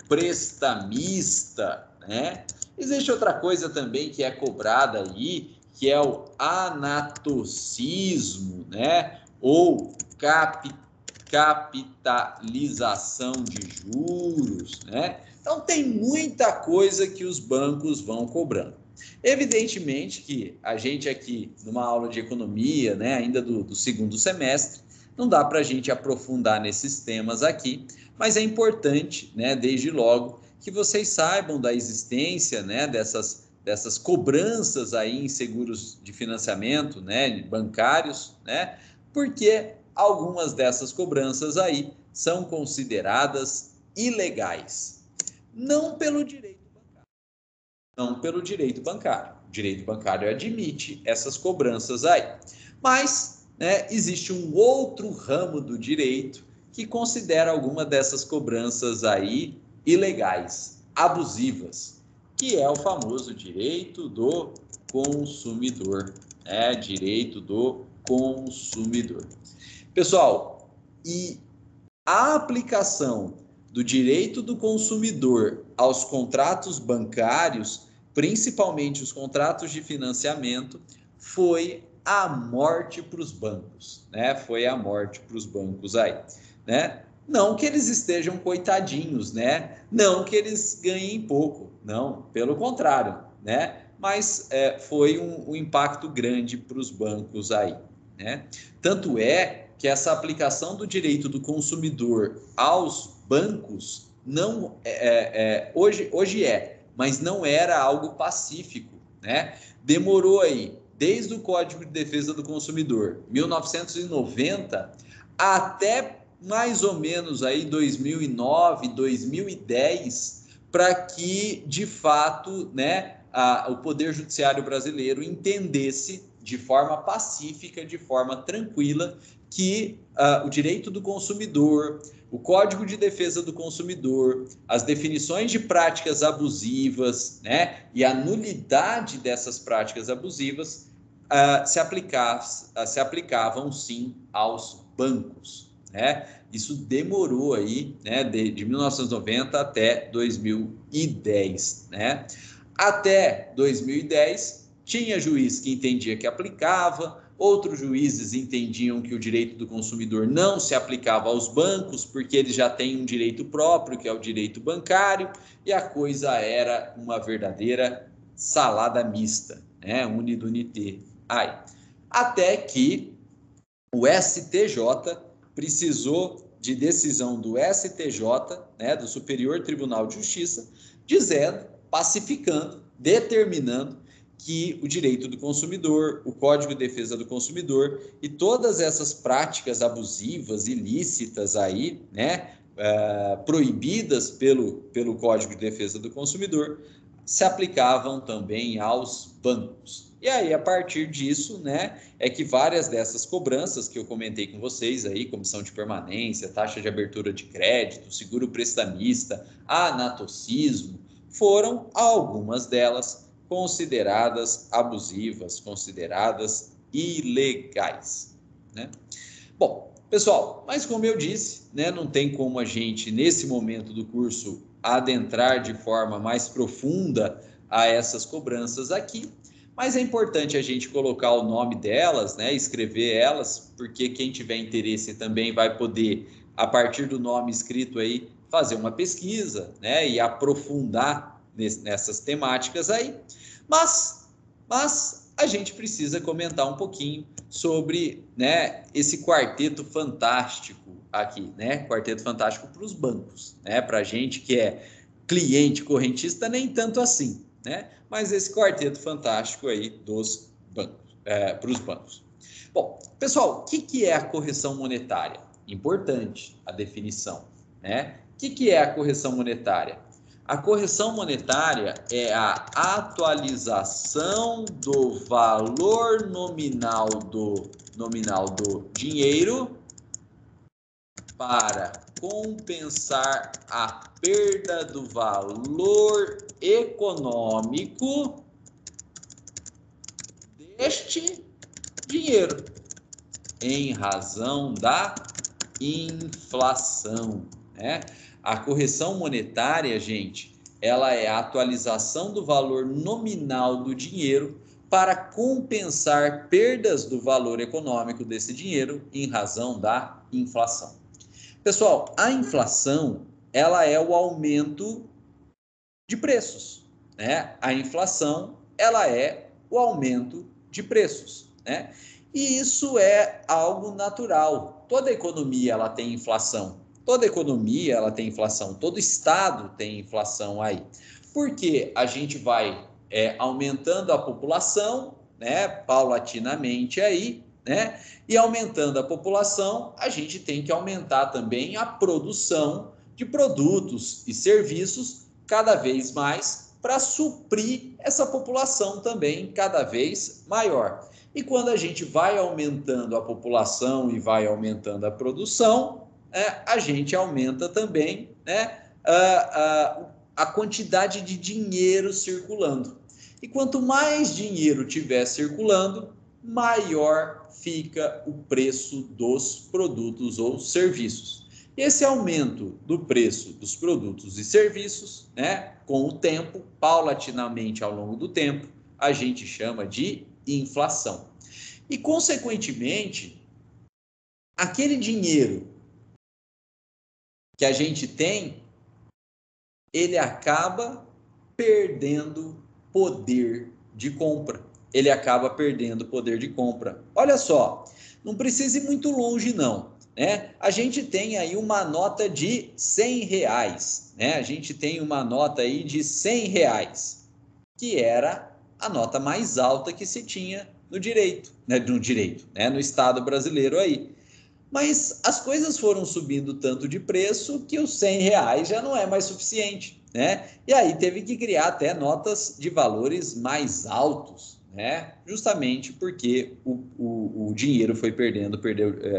prestamista, né? Existe outra coisa também que é cobrada aí, que é o anatocismo, né? Ou capitalização de juros, né? Então tem muita coisa que os bancos vão cobrando. Evidentemente que a gente aqui, numa aula de economia, né, ainda do segundo semestre, não dá para a gente aprofundar nesses temas aqui, mas é importante, né, desde logo, que vocês saibam da existência, né, dessas cobranças aí em seguros de financiamento, né, bancários, né, porque algumas dessas cobranças aí são consideradas ilegais, não pelo direito bancário. Não pelo direito bancário. O direito bancário admite essas cobranças aí. Mas, né, existe um outro ramo do direito que considera alguma dessas cobranças aí ilegais, abusivas, que é o famoso direito do consumidor, né? Direito do consumidor. Pessoal, e a aplicação do direito do consumidor aos contratos bancários, principalmente os contratos de financiamento, foi a morte para os bancos, né? Foi a morte para os bancos aí, né? Não que eles estejam coitadinhos, né? Não que eles ganhem pouco, não, pelo contrário, né? Mas foi um impacto grande para os bancos aí, né? Tanto é que essa aplicação do direito do consumidor aos bancos não hoje mas não era algo pacífico, né? Demorou aí desde o Código de Defesa do Consumidor, 1990, até mais ou menos aí 2009, 2010, para que de fato, né, o Poder Judiciário brasileiro entendesse de forma pacífica, de forma tranquila, que o direito do consumidor, o Código de Defesa do Consumidor, as definições de práticas abusivas, né, e a nulidade dessas práticas abusivas se aplicavam sim aos bancos, né? Isso demorou aí, né, de 1990 até 2010, né? Até 2010 tinha juiz que entendia que aplicava, outros juízes entendiam que o direito do consumidor não se aplicava aos bancos, porque eles já têm um direito próprio, que é o direito bancário, e a coisa era uma verdadeira salada mista, né? Unidunité. Até que o STJ precisou de decisão do STJ, né, do Superior Tribunal de Justiça, dizendo, pacificando, determinando que o direito do consumidor, o Código de Defesa do Consumidor e todas essas práticas abusivas, ilícitas aí, né, proibidas pelo Código de Defesa do Consumidor, se aplicavam também aos bancos. E aí, a partir disso, né, é que várias dessas cobranças que eu comentei com vocês aí, comissão de permanência, taxa de abertura de crédito, seguro prestamista, anatocismo, foram algumas delas consideradas abusivas, consideradas ilegais. né? Bom, pessoal, mas como eu disse, né, não tem como a gente, nesse momento do curso, adentrar de forma mais profunda a essas cobranças aqui, mas é importante a gente colocar o nome delas, né, escrever elas, porque quem tiver interesse também vai poder, a partir do nome escrito aí, fazer uma pesquisa, né, e aprofundar nessas temáticas aí. Mas a gente precisa comentar um pouquinho sobre, né, esse quarteto fantástico aqui, né? Quarteto fantástico para os bancos, né? Para a gente que é cliente correntista, nem tanto assim, né? Mas esse quarteto fantástico aí dos bancos, para os bancos. Bom, pessoal, o que é a correção monetária? Importante a definição, né? O que é a correção monetária? A correção monetária é a atualização do valor nominal do dinheiro para compensar a perda do valor econômico deste dinheiro em razão da inflação, né? A correção monetária, gente, ela é a atualização do valor nominal do dinheiro para compensar perdas do valor econômico desse dinheiro em razão da inflação. Pessoal, a inflação, ela é o aumento de preços, né? A inflação, ela é o aumento de preços, né? E isso é algo natural. Toda economia, ela tem inflação. Toda economia, ela tem inflação. Todo estado tem inflação aí. Porque a gente vai aumentando a população, né? Paulatinamente aí, né? E aumentando a população, a gente tem que aumentar também a produção de produtos e serviços cada vez mais para suprir essa população também cada vez maior. E quando a gente vai aumentando a população e vai aumentando a produção, a gente aumenta também, né, a quantidade de dinheiro circulando. E quanto mais dinheiro tiver circulando, maior fica o preço dos produtos ou serviços. Esse aumento do preço dos produtos e serviços, né, com o tempo, paulatinamente ao longo do tempo, a gente chama de inflação. E, consequentemente, aquele dinheiro que a gente tem, ele acaba perdendo poder de compra. Ele acaba perdendo poder de compra. Olha só, não precisa ir muito longe, não. Né? A gente tem aí uma nota de R$100, né? A gente tem uma nota aí de R$100, que era a nota mais alta que se tinha no direito, né? No Estado brasileiro aí. Mas as coisas foram subindo tanto de preço que os R$100 já não é mais suficiente, né? E aí teve que criar até notas de valores mais altos, né? Justamente porque o dinheiro foi perdeu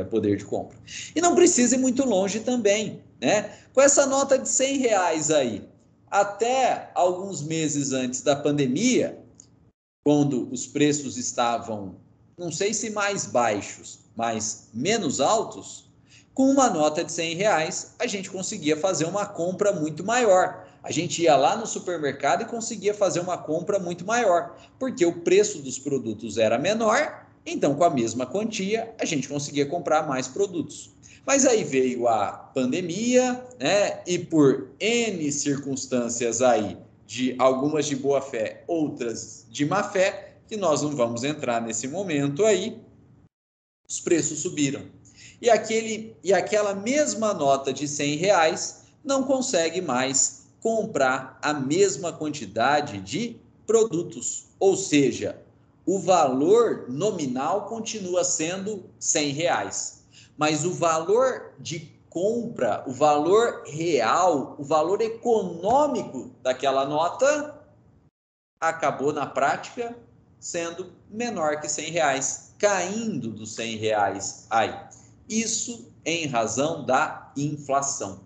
poder de compra. E não precisa ir muito longe também, né? Com essa nota de R$100 aí, até alguns meses antes da pandemia, quando os preços estavam, não sei se mais baixos, mas menos altos, com uma nota de R$100, a gente conseguia fazer uma compra muito maior. A gente ia lá no supermercado e conseguia fazer uma compra muito maior, porque o preço dos produtos era menor, então com a mesma quantia a gente conseguia comprar mais produtos. Mas aí veio a pandemia, né? E por N circunstâncias aí, de algumas de boa fé, outras de má fé, que nós não vamos entrar nesse momento aí, os preços subiram. E aquela mesma nota de R$100 não consegue mais comprar a mesma quantidade de produtos. Ou seja, o valor nominal continua sendo R$100, mas o valor de compra, o valor real, o valor econômico daquela nota acabou na prática sendo menor que R$100, caindo dos R$100 aí. Isso em razão da inflação.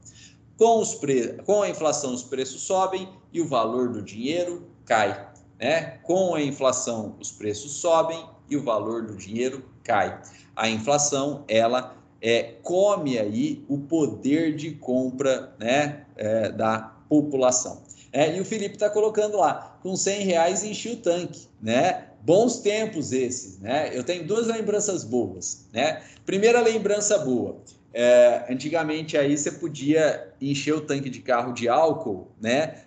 Com a inflação, os preços sobem e o valor do dinheiro cai, né? Com a inflação, os preços sobem e o valor do dinheiro cai a inflação, ela come aí o poder de compra, né, da população. E o Felipe está colocando lá, com R$100 enchi o tanque, né? Bons tempos esses, né? Eu tenho duas lembranças boas, né? Primeira lembrança boa, antigamente aí você podia encher o tanque de carro de álcool, né?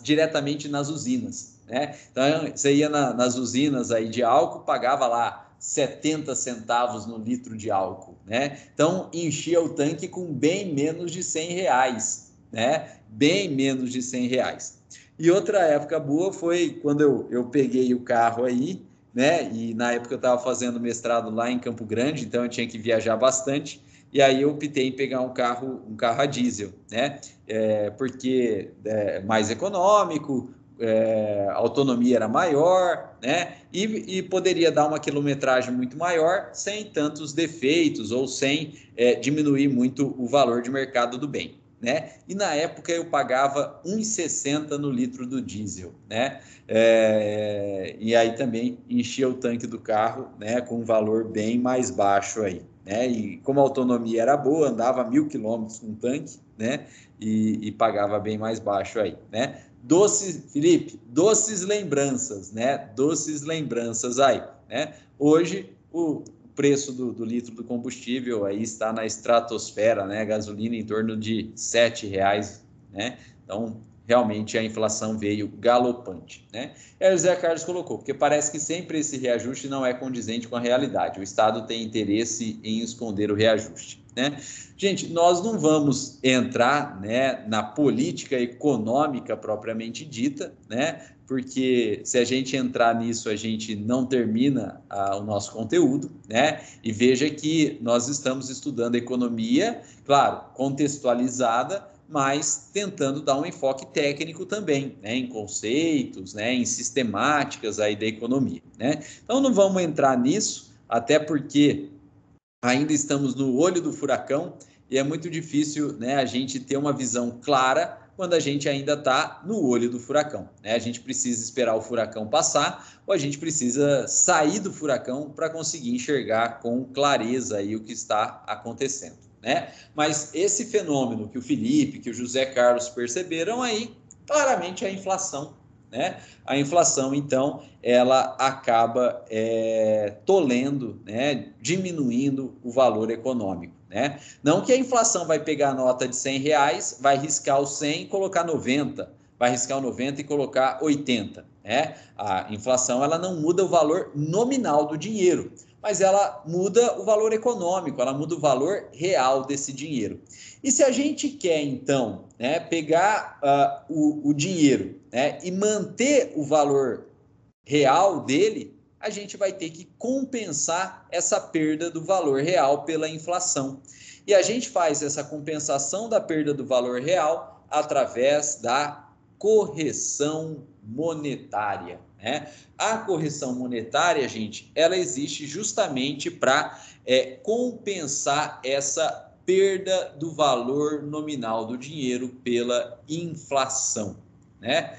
Diretamente nas usinas, né? Então você ia nas usinas aí de álcool, pagava lá 70 centavos no litro de álcool, né? Então enchia o tanque com bem menos de R$100, né? Bem menos de R$100. E outra época boa foi quando eu peguei o carro aí, né? E na época eu estava fazendo mestrado lá em Campo Grande, então eu tinha que viajar bastante. E aí eu optei em pegar um carro a diesel, né? Porque é mais econômico, a autonomia era maior, né? E poderia dar uma quilometragem muito maior, sem tantos defeitos ou sem diminuir muito o valor de mercado do bem, né? E na época eu pagava R$1,60 no litro do diesel, né? E aí também enchia o tanque do carro, né, com um valor bem mais baixo aí, né? E como a autonomia era boa, andava 1.000 quilômetros com o tanque, né? E pagava bem mais baixo aí, né? Felipe, doces lembranças, né? Doces lembranças aí, né? Hoje o preço do litro do combustível aí está na estratosfera, né? Gasolina em torno de R$7, né? Então, realmente a inflação veio galopante, né? E aí o José Carlos colocou, porque parece que sempre esse reajuste não é condizente com a realidade. O Estado tem interesse em esconder o reajuste, né? Gente, nós não vamos entrar, né, na política econômica propriamente dita, né? Porque se a gente entrar nisso, a gente não termina o nosso conteúdo, né? E veja que nós estamos estudando economia, claro, contextualizada, mas tentando dar um enfoque técnico também, né? Em conceitos, né? Em sistemáticas aí da economia, né? Então não vamos entrar nisso, até porque ainda estamos no olho do furacão e é muito difícil, né, a gente ter uma visão clara quando a gente ainda está no olho do furacão, né? A gente precisa esperar o furacão passar ou a gente precisa sair do furacão para conseguir enxergar com clareza aí o que está acontecendo, né? Mas esse fenômeno que o Felipe, que o José Carlos perceberam aí, claramente é a inflação, né? A inflação, então, ela acaba tolendo, né, diminuindo o valor econômico, né? Não que a inflação vai pegar a nota de R$100, vai riscar o 100 e colocar 90, vai riscar o 90 e colocar 80, né? A inflação, ela não muda o valor nominal do dinheiro, mas ela muda o valor econômico, ela muda o valor real desse dinheiro. E se a gente quer, então, né, pegar o dinheiro, né, e manter o valor real dele, a gente vai ter que compensar essa perda do valor real pela inflação. E a gente faz essa compensação da perda do valor real através da correção monetária, né? A correção monetária, gente, ela existe justamente para compensar essa perda do valor nominal do dinheiro pela inflação, né?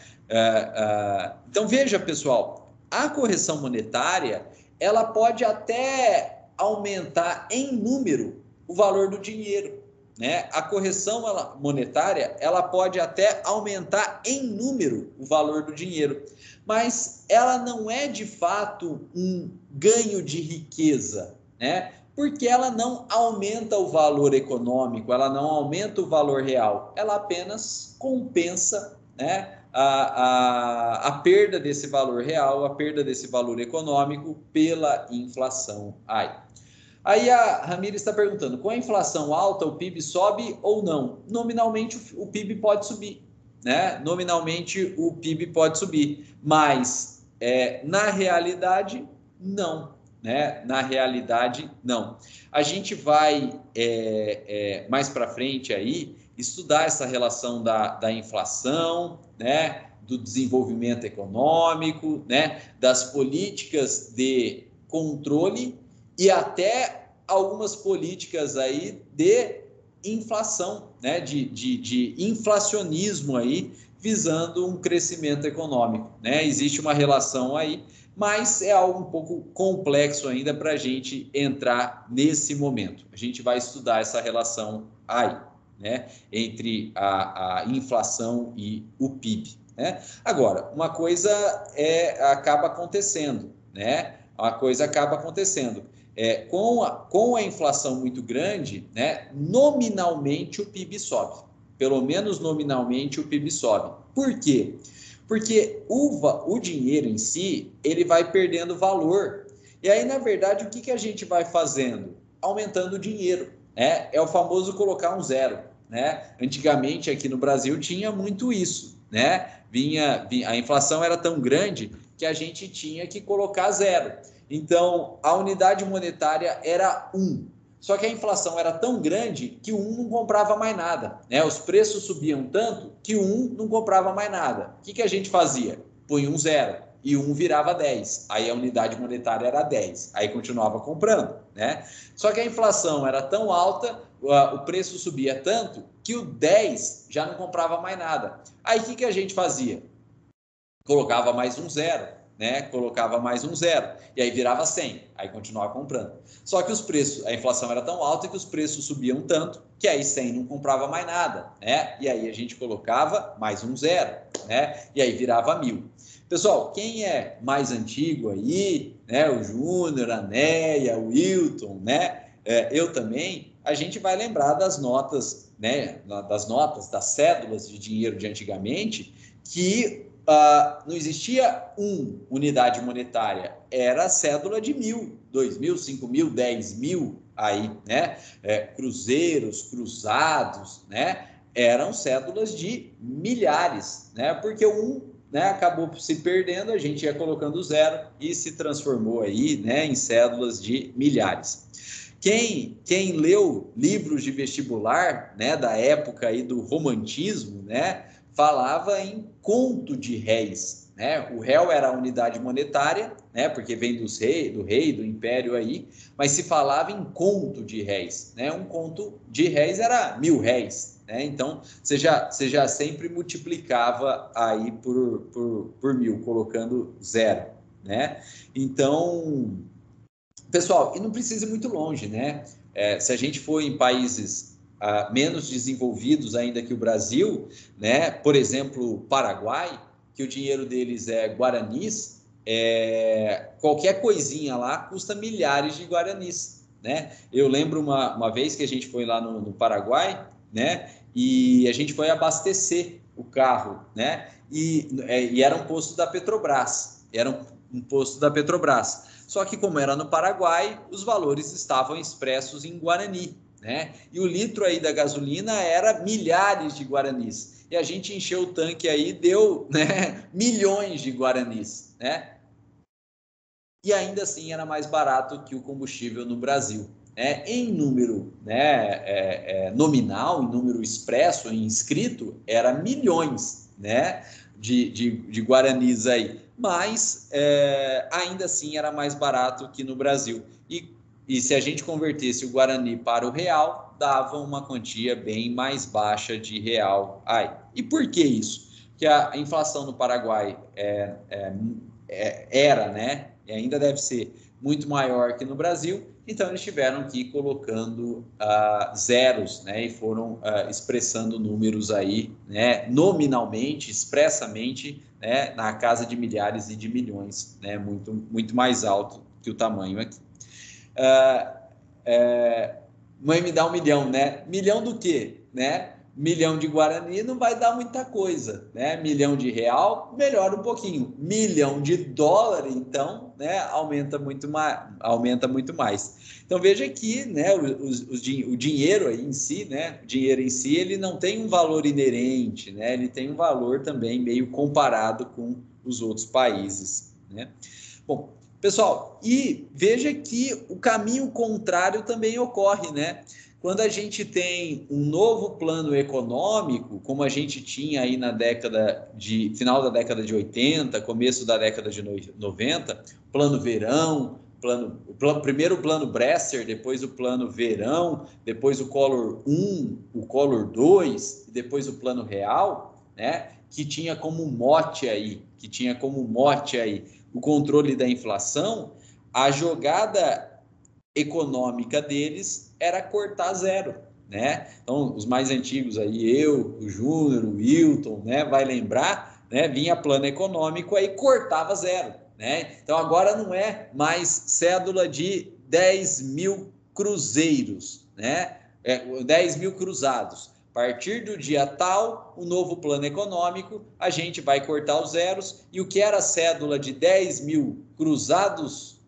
Então veja, pessoal, a correção monetária, ela pode até aumentar em número o valor do dinheiro, né? A correção monetária, ela pode até aumentar em número o valor do dinheiro, mas ela não é de fato um ganho de riqueza, né? Porque ela não aumenta o valor econômico, ela não aumenta o valor real, ela apenas compensa, né, a perda desse valor real, a perda desse valor econômico pela inflação. Aí a Ramira está perguntando, com a inflação alta o PIB sobe ou não? Nominalmente o PIB pode subir, né? Nominalmente o PIB pode subir, mas na realidade não, né? Na realidade não. A gente vai mais para frente aí estudar essa relação da inflação, né? Do desenvolvimento econômico, né? Das políticas de controle e até algumas políticas aí de inflação, né, de inflacionismo aí, visando um crescimento econômico, né? Existe uma relação aí mas é algo um pouco complexo ainda para a gente entrar nesse momento. A gente vai estudar essa relação aí, né, entre a inflação e o PIB. Né? Agora, uma coisa acaba acontecendo, né? Uma coisa acaba acontecendo. Com a inflação muito grande, né, nominalmente o PIB sobe. Pelo menos nominalmente o PIB sobe. Por quê? Porque o dinheiro em si, ele vai perdendo valor. E aí, na verdade, o que a gente vai fazendo? Aumentando o dinheiro. Né? É o famoso colocar um zero. Né? Antigamente, aqui no Brasil, tinha muito isso. Né? A inflação era tão grande que a gente tinha que colocar zero. Então, a unidade monetária era 1. Só que a inflação era tão grande que 1 não comprava mais nada. Né? Os preços subiam tanto que 1 não comprava mais nada. O que a gente fazia? Punha um zero e 1 virava 10. Aí a unidade monetária era 10. Aí continuava comprando. Né? Só que a inflação era tão alta, o preço subia tanto que o 10 já não comprava mais nada. Aí o que a gente fazia? Colocava mais um zero. Né? Colocava mais um zero e aí virava 100, aí continuava comprando. Só que os preços, a inflação era tão alta que os preços subiam tanto que aí 100 não comprava mais nada, né? E aí a gente colocava mais um zero, né? E aí virava 1000. Pessoal, quem é mais antigo aí, né? O Júnior, a Neia, o Wilton, né? Eu também, a gente vai lembrar das notas, né? Das cédulas de dinheiro de antigamente, que não existia unidade monetária, era cédula de 1000, 2000, 5000, 10.000 aí, né? Cruzeiros, cruzados, né? Eram cédulas de milhares, né? Porque né, acabou se perdendo, a gente ia colocando zero e se transformou aí, né, em cédulas de milhares. Quem leu livros de vestibular, né, da época aí do romantismo, né, falava em conto de réis, né? O réu era a unidade monetária, né? Porque vem do rei, do império aí, mas se falava em conto de réis, né? Um conto de réis era 1000 réis, né? Então você já sempre multiplicava aí por 1000, colocando zero, né? Então, pessoal, e não precisa ir muito longe, né? Se a gente for em países menos desenvolvidos ainda que o Brasil, né? Por exemplo, Paraguai, que o dinheiro deles é guaranis, qualquer coisinha lá custa milhares de guaranis, né? Eu lembro uma vez que a gente foi lá no Paraguai, né? E a gente foi abastecer o carro, né? E era um posto da Petrobras, um posto da Petrobras. Só que como era no Paraguai, os valores estavam expressos em guarani, né? E o litro aí da gasolina era milhares de guaranis. E a gente encheu o tanque aí, deu, né, milhões de guaranis, né? E ainda assim era mais barato que o combustível no Brasil. Em número, né, nominal, em número expresso, em inscrito, era milhões, né, de guaranis aí. Mas ainda assim era mais barato que no Brasil. E se a gente convertesse o Guarani para o real, dava uma quantia bem mais baixa de real aí. E por que isso? Porque a inflação no Paraguai era, né, e ainda deve ser muito maior que no Brasil, então eles tiveram que ir colocando zeros, né, e foram expressando números aí, né, nominalmente, expressamente, né, na casa de milhares e de milhões, né, muito, muito mais alto que o tamanho aqui. Mãe, me dá 1 milhão, né? Milhão do quê? Né? Milhão de Guarani não vai dar muita coisa, né? Milhão de real melhora um pouquinho. Milhão de dólar, então, né? Aumenta muito mais. Então veja que, né? O dinheiro aí em si, né? O dinheiro em si, ele não tem um valor inerente, né? Ele tem um valor também meio comparado com os outros países, né? Bom, pessoal, e veja que o caminho contrário também ocorre, né? Quando a gente tem um novo plano econômico, como a gente tinha aí na final da década de 80, começo da década de 90, plano verão, primeiro o plano Bresser, depois o plano verão, depois o Collor 1, o Collor 2, depois o plano real, né? Que tinha como mote aí, o controle da inflação, a jogada econômica deles era cortar zero, né? Então, os mais antigos aí, eu, o Júnior, o Wilton, né, vai lembrar, né, vinha plano econômico aí cortava zero, né? Então, agora não é mais cédula de 10 mil cruzeiros, né? 10 mil cruzados. A partir do dia tal, o novo plano econômico, a gente vai cortar os zeros e o que era cédula de 10 mil cruzados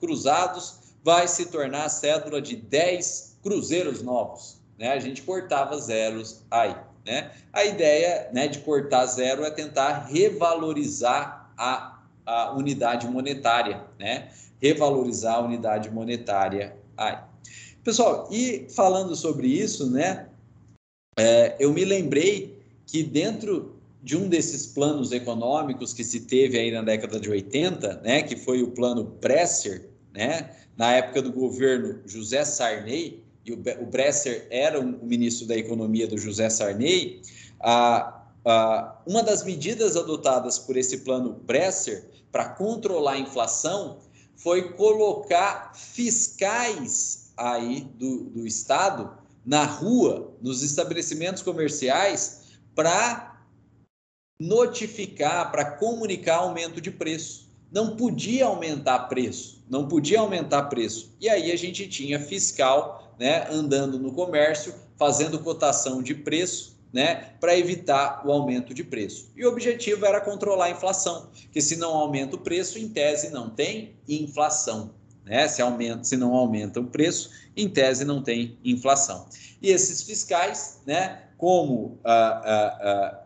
vai se tornar cédula de 10 cruzeiros novos, né? A gente cortava zeros aí, né? A ideia, né, de cortar zero é tentar revalorizar a unidade monetária, né? Revalorizar a unidade monetária aí. Pessoal, e falando sobre isso, né, eu me lembrei que dentro de um desses planos econômicos que se teve aí na década de 80, né, que foi o plano Bresser, né, na época do governo José Sarney, e o Bresser era o ministro da Economia do José Sarney, uma das medidas adotadas por esse plano Bresser para controlar a inflação foi colocar fiscais aí do Estado na rua, nos estabelecimentos comerciais, para notificar, para comunicar aumento de preço. Não podia aumentar preço, não podia aumentar preço. E aí a gente tinha fiscal, né, andando no comércio, fazendo cotação de preço, né, para evitar o aumento de preço. E o objetivo era controlar a inflação, porque se não aumenta o preço, em tese não tem inflação, né? Se não aumenta o preço, em tese não tem inflação. E esses fiscais, né, como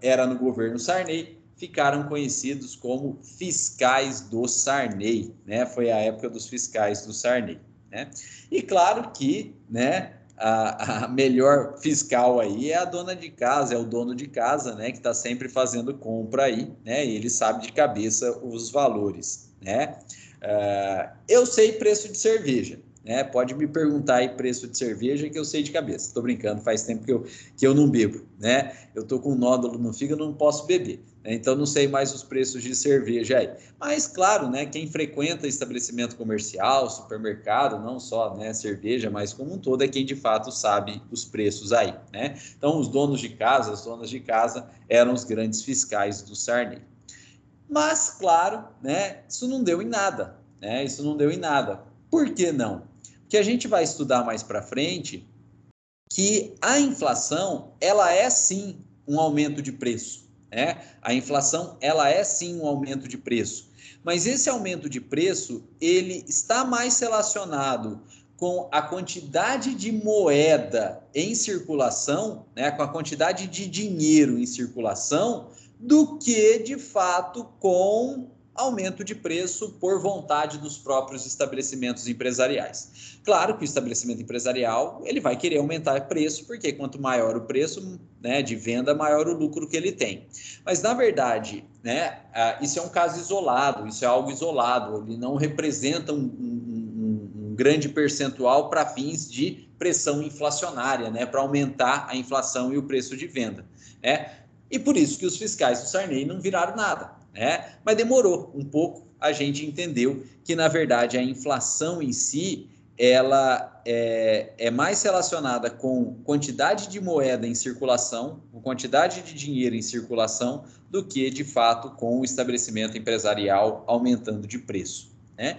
era no governo Sarney, ficaram conhecidos como fiscais do Sarney, né? Foi a época dos fiscais do Sarney, né? E claro que, né, a melhor fiscal aí é a dona de casa, é o dono de casa, né, que está sempre fazendo compra aí, né? E ele sabe de cabeça os valores, né? Eu sei preço de cerveja, né? Pode me perguntar aí preço de cerveja que eu sei de cabeça. Estou brincando, faz tempo que eu não bebo, né? Eu estou com um nódulo no fígado, não posso beber, né? Então não sei mais os preços de cerveja aí. Mas claro, né? Quem frequenta estabelecimento comercial, supermercado, não só, né, cerveja, mas como um todo, é quem de fato sabe os preços aí, né? Então os donos de casa, as donas de casa eram os grandes fiscais do Sarney. Mas, claro, né, isso não deu em nada, né? Isso não deu em nada. Por que não? Porque a gente vai estudar mais para frente que a inflação, ela é sim um aumento de preço, né? A inflação, ela é sim um aumento de preço. Mas esse aumento de preço, ele está mais relacionado com a quantidade de moeda em circulação, né, com a quantidade de dinheiro em circulação, do que, de fato, com aumento de preço por vontade dos próprios estabelecimentos empresariais. Claro que o estabelecimento empresarial ele vai querer aumentar o preço, porque quanto maior o preço, né, de venda, maior o lucro que ele tem. Mas, na verdade, né, isso é um caso isolado, isso é algo isolado, ele não representa um grande percentual para fins de pressão inflacionária, né, para aumentar a inflação e o preço de venda, né? E por isso que os fiscais do Sarney não viraram nada, né? Mas demorou um pouco, a gente entendeu que, na verdade, a inflação em si, ela é mais relacionada com quantidade de moeda em circulação, com quantidade de dinheiro em circulação, do que, de fato, com o estabelecimento empresarial aumentando de preço, né?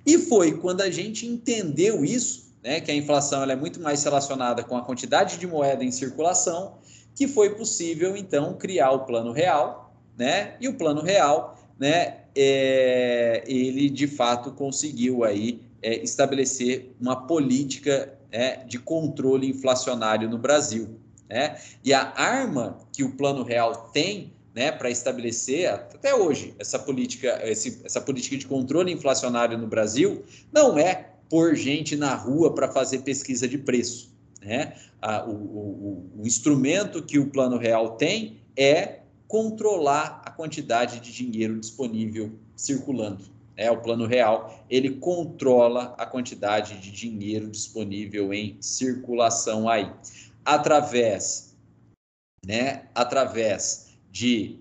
E foi quando a gente entendeu isso, né, que a inflação ela é muito mais relacionada com a quantidade de moeda em circulação, que foi possível, então, criar o Plano Real, né? E o Plano Real, né, ele, de fato, conseguiu aí estabelecer uma política de controle inflacionário no Brasil, né? E a arma que o Plano Real tem, né, para estabelecer, até hoje, essa política de controle inflacionário no Brasil, não é pôr gente na rua para fazer pesquisa de preço, né? O instrumento que o Plano Real tem é controlar a quantidade de dinheiro disponível circulando. O Plano Real, ele controla a quantidade de dinheiro disponível em circulação aí, através de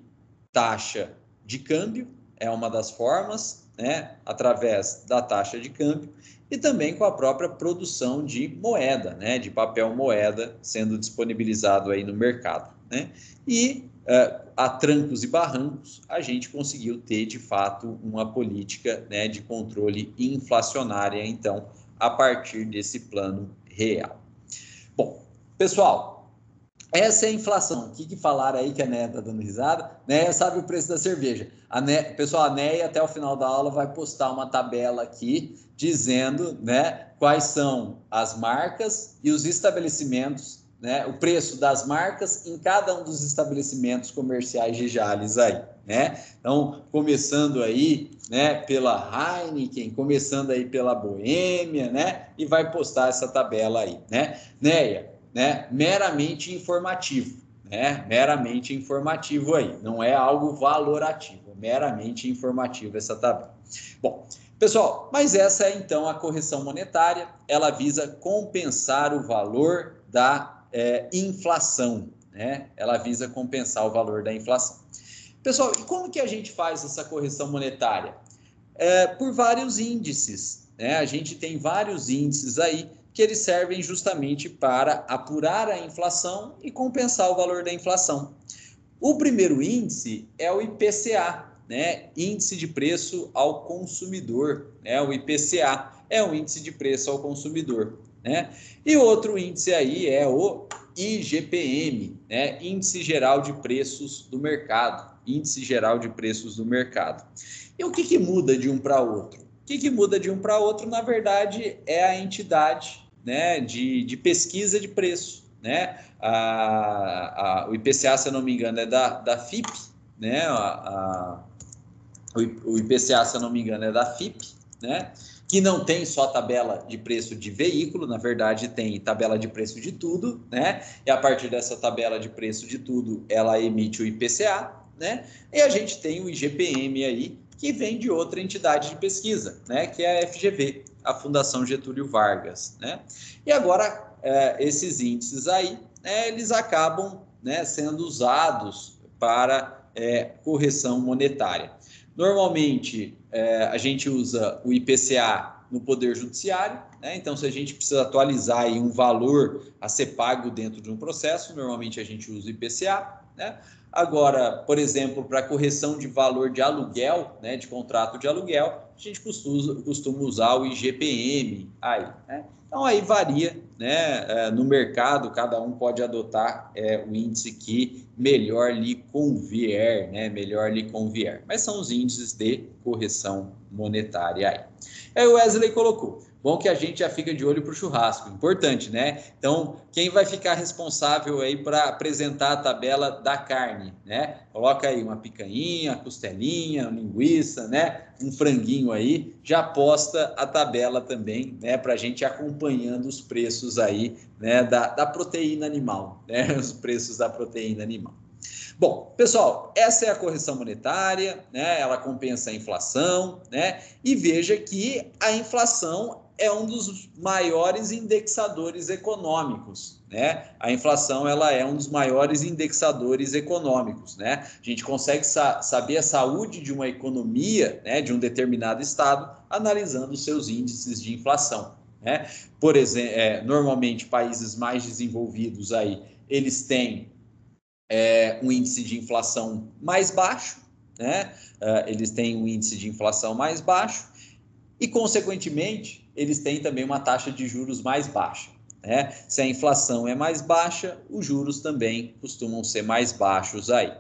taxa de câmbio, é uma das formas, né, através da taxa de câmbio, e também com a própria produção de moeda, né, de papel moeda sendo disponibilizado aí no mercado, né? E a trancos e barrancos, a gente conseguiu ter, de fato, uma política, né, de controle inflacionária, então, a partir desse plano real. Bom, pessoal, essa é a inflação. O que falaram aí que a Neia está dando risada? Neia sabe o preço da cerveja. Pessoal, a Neia, até o final da aula, vai postar uma tabela aqui dizendo, né, quais são as marcas e os estabelecimentos, né, o preço das marcas em cada um dos estabelecimentos comerciais de Jales aí, né? Então, começando aí, né, pela Heineken, começando aí pela Boêmia, né, e vai postar essa tabela aí, né? Neia, né, meramente informativo, né? Meramente informativo aí, não é algo valorativo, é meramente informativo essa tabela. Bom, pessoal, mas essa é então a correção monetária, ela visa compensar o valor da inflação, né? Ela visa compensar o valor da inflação. Pessoal, e como que a gente faz essa correção monetária? Por vários índices, né? A gente tem vários índices aí que eles servem justamente para apurar a inflação e compensar o valor da inflação. O primeiro índice é o IPCA, né? Índice de preço ao consumidor, né? O IPCA é o índice de preço ao consumidor, né? E outro índice aí é o IGPM, né? Índice Geral de Preços do Mercado, Índice Geral de Preços do Mercado. E o que muda de um para outro? O que muda de um para outro, na verdade, é a entidade, né, de pesquisa de preço, né? O IPCA, se eu não me engano, é da FIP, né? O IPCA, se eu não me engano, é da FIP, né? Que não tem só tabela de preço de veículo, na verdade tem tabela de preço de tudo, né? E a partir dessa tabela de preço de tudo, ela emite o IPCA, né? E a gente tem o IGPM aí, que vem de outra entidade de pesquisa, né? Que é a FGV, a Fundação Getúlio Vargas, né? E agora, esses índices aí, eles acabam, né, sendo usados para correção monetária. Normalmente, a gente usa o IPCA no Poder Judiciário, né? Então, se a gente precisa atualizar aí um valor a ser pago dentro de um processo, normalmente a gente usa o IPCA, né? Agora, por exemplo, para correção de valor de aluguel, né, de contrato de aluguel, a gente costuma usar o IGPM aí, né? Então, aí varia, né? No mercado, cada um pode adotar o índice que melhor lhe convier, né? Melhor lhe convier. Mas são os índices de correção monetária aí. Aí o Wesley colocou. Bom que a gente já fica de olho para o churrasco, importante, né? Então, quem vai ficar responsável aí para apresentar a tabela da carne, né? Coloca aí uma picanha, costelinha, uma linguiça, né? Um franguinho aí, já posta a tabela também, né? Para a gente ir acompanhando os preços aí, né? Da proteína animal, né? Os preços da proteína animal. Bom, pessoal, essa é a correção monetária, né? Ela compensa a inflação, né? E veja que a inflação é um dos maiores indexadores econômicos, né? A inflação, ela é um dos maiores indexadores econômicos, né? A gente consegue saber a saúde de uma economia, né, de um determinado estado, analisando os seus índices de inflação, né? Por exemplo, normalmente países mais desenvolvidos aí, eles têm um índice de inflação mais baixo, né? Eles têm um índice de inflação mais baixo e, consequentemente, eles têm também uma taxa de juros mais baixa, né? Se a inflação é mais baixa, os juros também costumam ser mais baixos aí.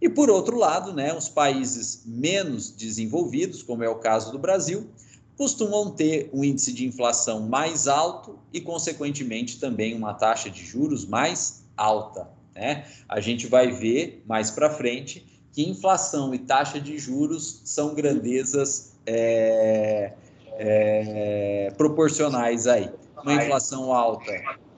E, por outro lado, né, os países menos desenvolvidos, como é o caso do Brasil, costumam ter um índice de inflação mais alto e, consequentemente, também uma taxa de juros mais alta, né? A gente vai ver mais para frente que inflação e taxa de juros são grandezas proporcionais aí. Uma inflação alta,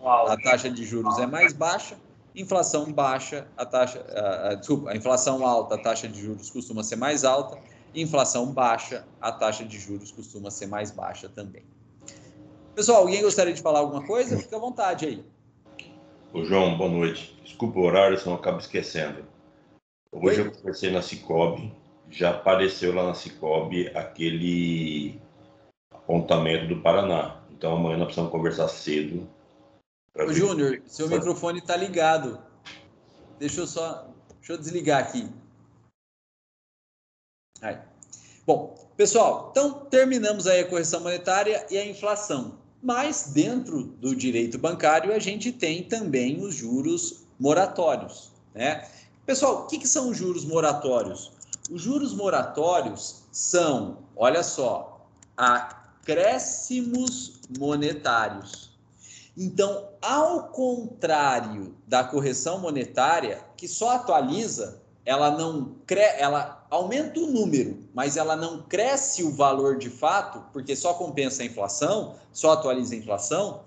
a taxa de juros é mais baixa. Inflação baixa, a inflação alta, a taxa de juros costuma ser mais alta. Inflação baixa, a taxa de juros costuma ser mais baixa também. Pessoal, alguém gostaria de falar alguma coisa? Fica à vontade aí. Ô João, boa noite. Desculpa o horário, senão eu acabo esquecendo. Hoje eu conversei na Cicobi já apareceu lá na Cicobi aquele apontamento do Paraná. Então amanhã nós precisamos conversar cedo. Ô, Júnior, seu microfone está ligado. Deixa eu desligar aqui. Aí. Bom, pessoal, então terminamos aí a correção monetária e a inflação. Mas dentro do direito bancário a gente tem também os juros moratórios, né? Pessoal, o que são os juros moratórios? Os juros moratórios são, olha só, acréscimos monetários. Então, ao contrário da correção monetária, que só atualiza, ela aumenta o número, mas ela não cresce o valor de fato, porque só compensa a inflação, só atualiza a inflação.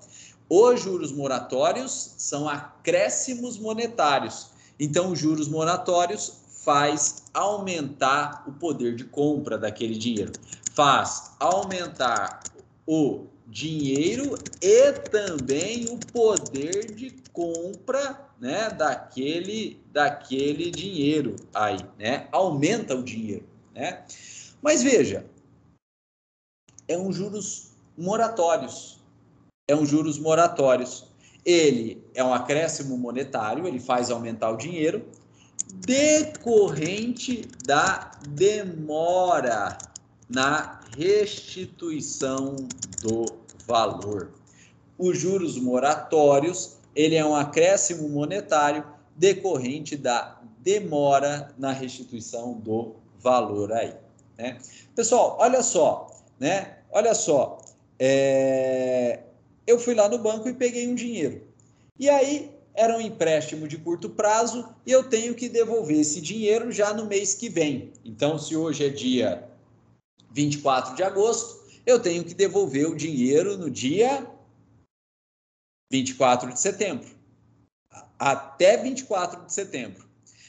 Os juros moratórios são acréscimos monetários. Então, os juros moratórios faz aumentar o poder de compra daquele dinheiro, faz aumentar o dinheiro e também o poder de compra, né, daquele dinheiro aí, né? Aumenta o dinheiro, né? Mas veja, é um juros moratórios. Ele é um acréscimo monetário, ele faz aumentar o dinheiro decorrente da demora na restituição do valor. Os juros moratórios, ele é um acréscimo monetário decorrente da demora na restituição do valor aí, né? Pessoal, olha só, né? Olha só, eu fui lá no banco e peguei um dinheiro. E aí, era um empréstimo de curto prazo e eu tenho que devolver esse dinheiro já no mês que vem. Então, se hoje é dia 24 de agosto, eu tenho que devolver o dinheiro no dia 24 de setembro. Até 24 de setembro.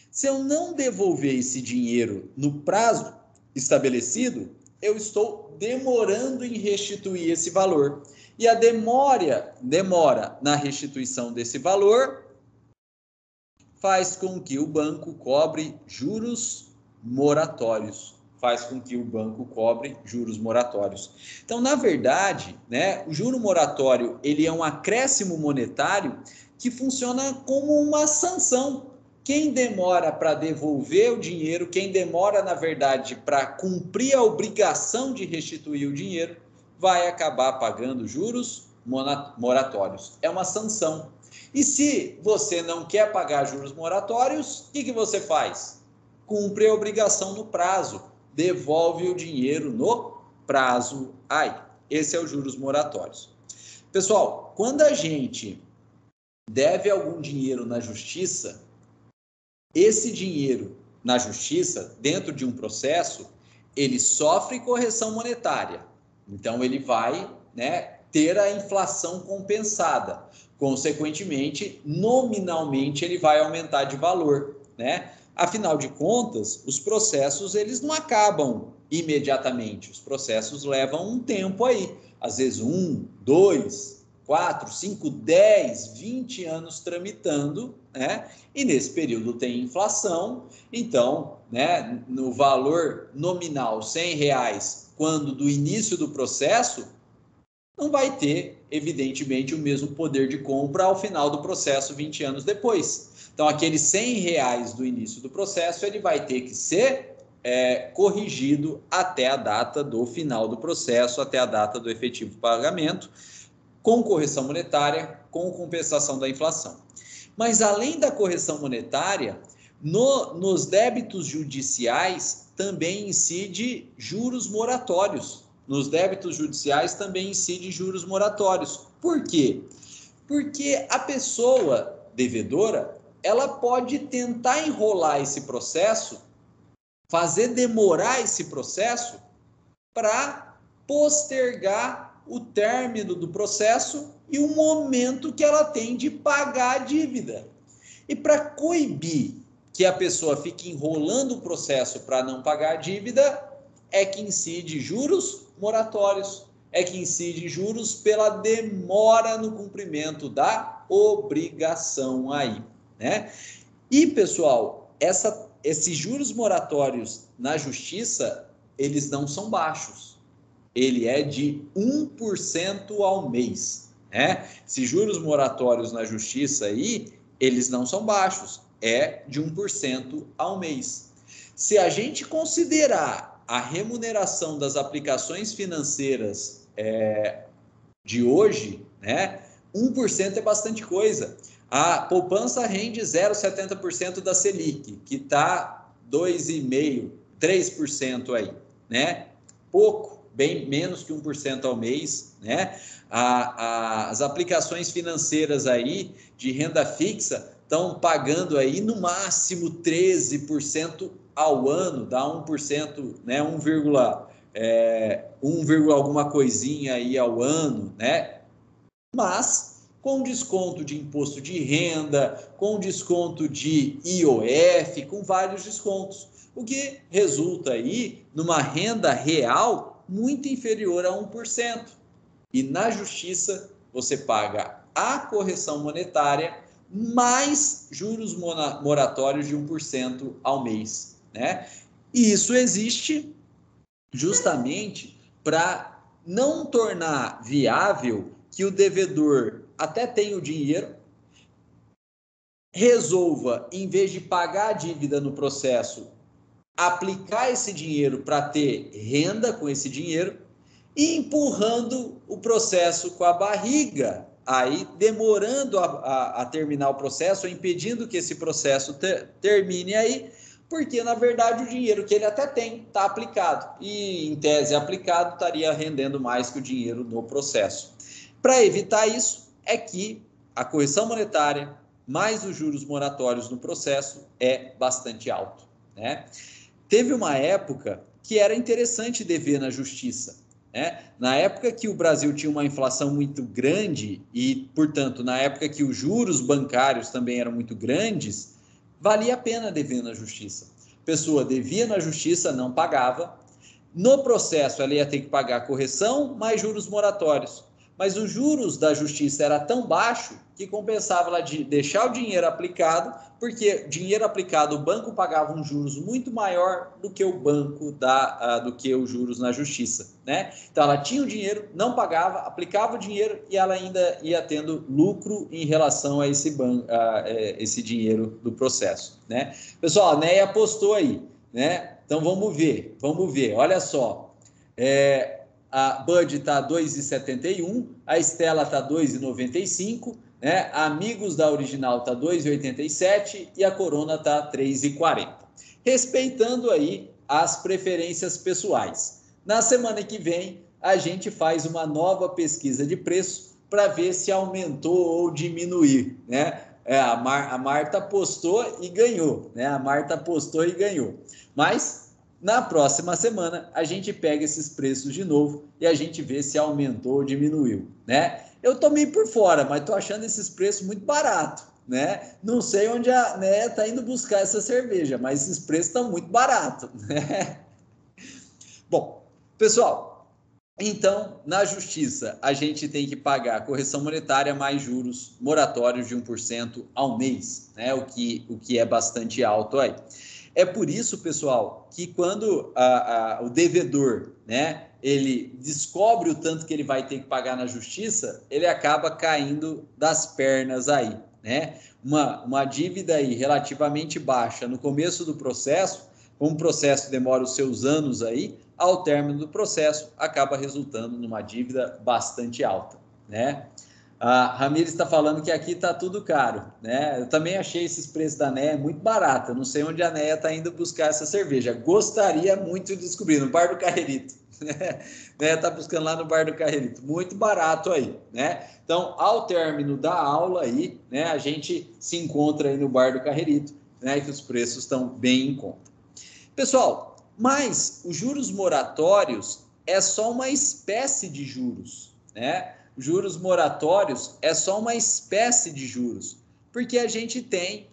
Se eu não devolver esse dinheiro no prazo estabelecido, eu estou demorando em restituir esse valor. E a demora na restituição desse valor faz com que o banco cobre juros moratórios. Então, na verdade, né, o juro moratório, ele é um acréscimo monetário que funciona como uma sanção. Quem demora para devolver o dinheiro, quem demora, na verdade, para cumprir a obrigação de restituir o dinheiro, vai acabar pagando juros moratórios. É uma sanção. E se você não quer pagar juros moratórios, o que você faz? Cumpre a obrigação no prazo, devolve o dinheiro no prazo aí. Esse é o juros moratórios. Pessoal, quando a gente deve algum dinheiro na justiça, esse dinheiro na justiça, dentro de um processo, ele sofre correção monetária. Então, ele vai, né, ter a inflação compensada. Consequentemente, nominalmente, ele vai aumentar de valor, né? Afinal de contas, os processos, eles não acabam imediatamente. Os processos levam um tempo aí. Às vezes 1, 2, 4, 5, 10, 20 anos tramitando, né? E nesse período tem inflação. Então, né, no valor nominal R$100, quando do início do processo, não vai ter, evidentemente, o mesmo poder de compra ao final do processo 20 anos depois. Então, aqueles R$100 do início do processo, ele vai ter que ser corrigido até a data do final do processo, até a data do efetivo pagamento, com correção monetária, com compensação da inflação. Mas, além da correção monetária, nos débitos judiciais também incide juros moratórios. Nos débitos judiciais também incide juros moratórios. Por quê? Porque a pessoa devedora, ela pode tentar enrolar esse processo, fazer demorar esse processo para postergar o término do processo e o momento que ela tem de pagar a dívida. E para coibir que a pessoa fique enrolando o processo para não pagar a dívida, é que incide juros moratórios, é que incide juros pela demora no cumprimento da obrigação aí, né? E, pessoal, esses juros moratórios na justiça, eles não são baixos. Ele é de 1% ao mês, né? Esses juros moratórios na justiça aí, eles não são baixos, é de 1% ao mês. Se a gente considerar a remuneração das aplicações financeiras de hoje, né, 1% é bastante coisa. A poupança rende 0,70% da Selic, que está 2,5%, 3% aí, né? Pouco, bem menos que 1% ao mês, né? As aplicações financeiras aí de renda fixa estão pagando aí no máximo 13% ao ano, dá 1%, né? 1, alguma coisinha aí ao ano, né? Mas com desconto de imposto de renda, com desconto de IOF, com vários descontos, o que resulta aí numa renda real muito inferior a 1%. E na justiça você paga a correção monetária mais juros moratórios de 1% ao mês, né? E isso existe justamente para não tornar viável que o devedor até tenha o dinheiro, resolva, em vez de pagar a dívida no processo, aplicar esse dinheiro para ter renda com esse dinheiro e empurrando o processo com a barriga, aí demorando a terminar o processo, impedindo que esse processo termine aí, porque na verdade o dinheiro que ele até tem está aplicado e em tese aplicado estaria rendendo mais que o dinheiro no processo. Para evitar isso é que a correção monetária mais os juros moratórios no processo é bastante alto, né? Teve uma época que era interessante dever na justiça, né? Na época que o Brasil tinha uma inflação muito grande e, portanto, na época que os juros bancários também eram muito grandes, valia a pena dever na justiça. A pessoa devia na justiça, não pagava. No processo, ela ia ter que pagar a correção mais juros moratórios. Mas os juros da justiça era tão baixo que compensava ela de deixar o dinheiro aplicado, porque dinheiro aplicado, o banco pagava um juros muito maior do que o banco do que os juros na justiça, né? Então ela tinha o dinheiro, não pagava, aplicava o dinheiro e ela ainda ia tendo lucro em relação a esse dinheiro do processo, né? Pessoal, a Neia apostou aí, né? Então vamos ver, olha só. A Bud está 2,71, a Estela está 2,95, né? A Amigos da Original está 2,87 e a Corona está 3,40. Respeitando aí as preferências pessoais. Na semana que vem, a gente faz uma nova pesquisa de preço para ver se aumentou ou diminuiu, né? A Marta apostou e ganhou, né? Mas na próxima semana, a gente pega esses preços de novo e a gente vê se aumentou ou diminuiu, né? Eu tô meio por fora, mas tô achando esses preços muito baratos, né? Não sei onde a Néia tá indo buscar essa cerveja, mas esses preços estão muito baratos, né? Bom, pessoal, então, na justiça, a gente tem que pagar a correção monetária mais juros moratórios de 1% ao mês, né? O que é bastante alto aí. É por isso, pessoal, que quando o devedor, né, ele descobre o tanto que ele vai ter que pagar na justiça, ele acaba caindo das pernas aí, né? Uma dívida aí relativamente baixa no começo do processo, como o processo demora os seus anos aí, ao término do processo, acaba resultando numa dívida bastante alta, né? A Ramires está falando que aqui está tudo caro, né? Eu também achei esses preços da Néia muito barato. Eu não sei onde a Néia está indo buscar essa cerveja. Gostaria muito de descobrir, no Bar do Carrerito. Néia está buscando lá no Bar do Carrerito. Muito barato aí, né? Então, ao término da aula aí, né, a gente se encontra aí no Bar do Carrerito, né, que os preços estão bem em conta. Pessoal, mas os juros moratórios é só uma espécie de juros, né? Juros moratórios é só uma espécie de juros, porque a gente tem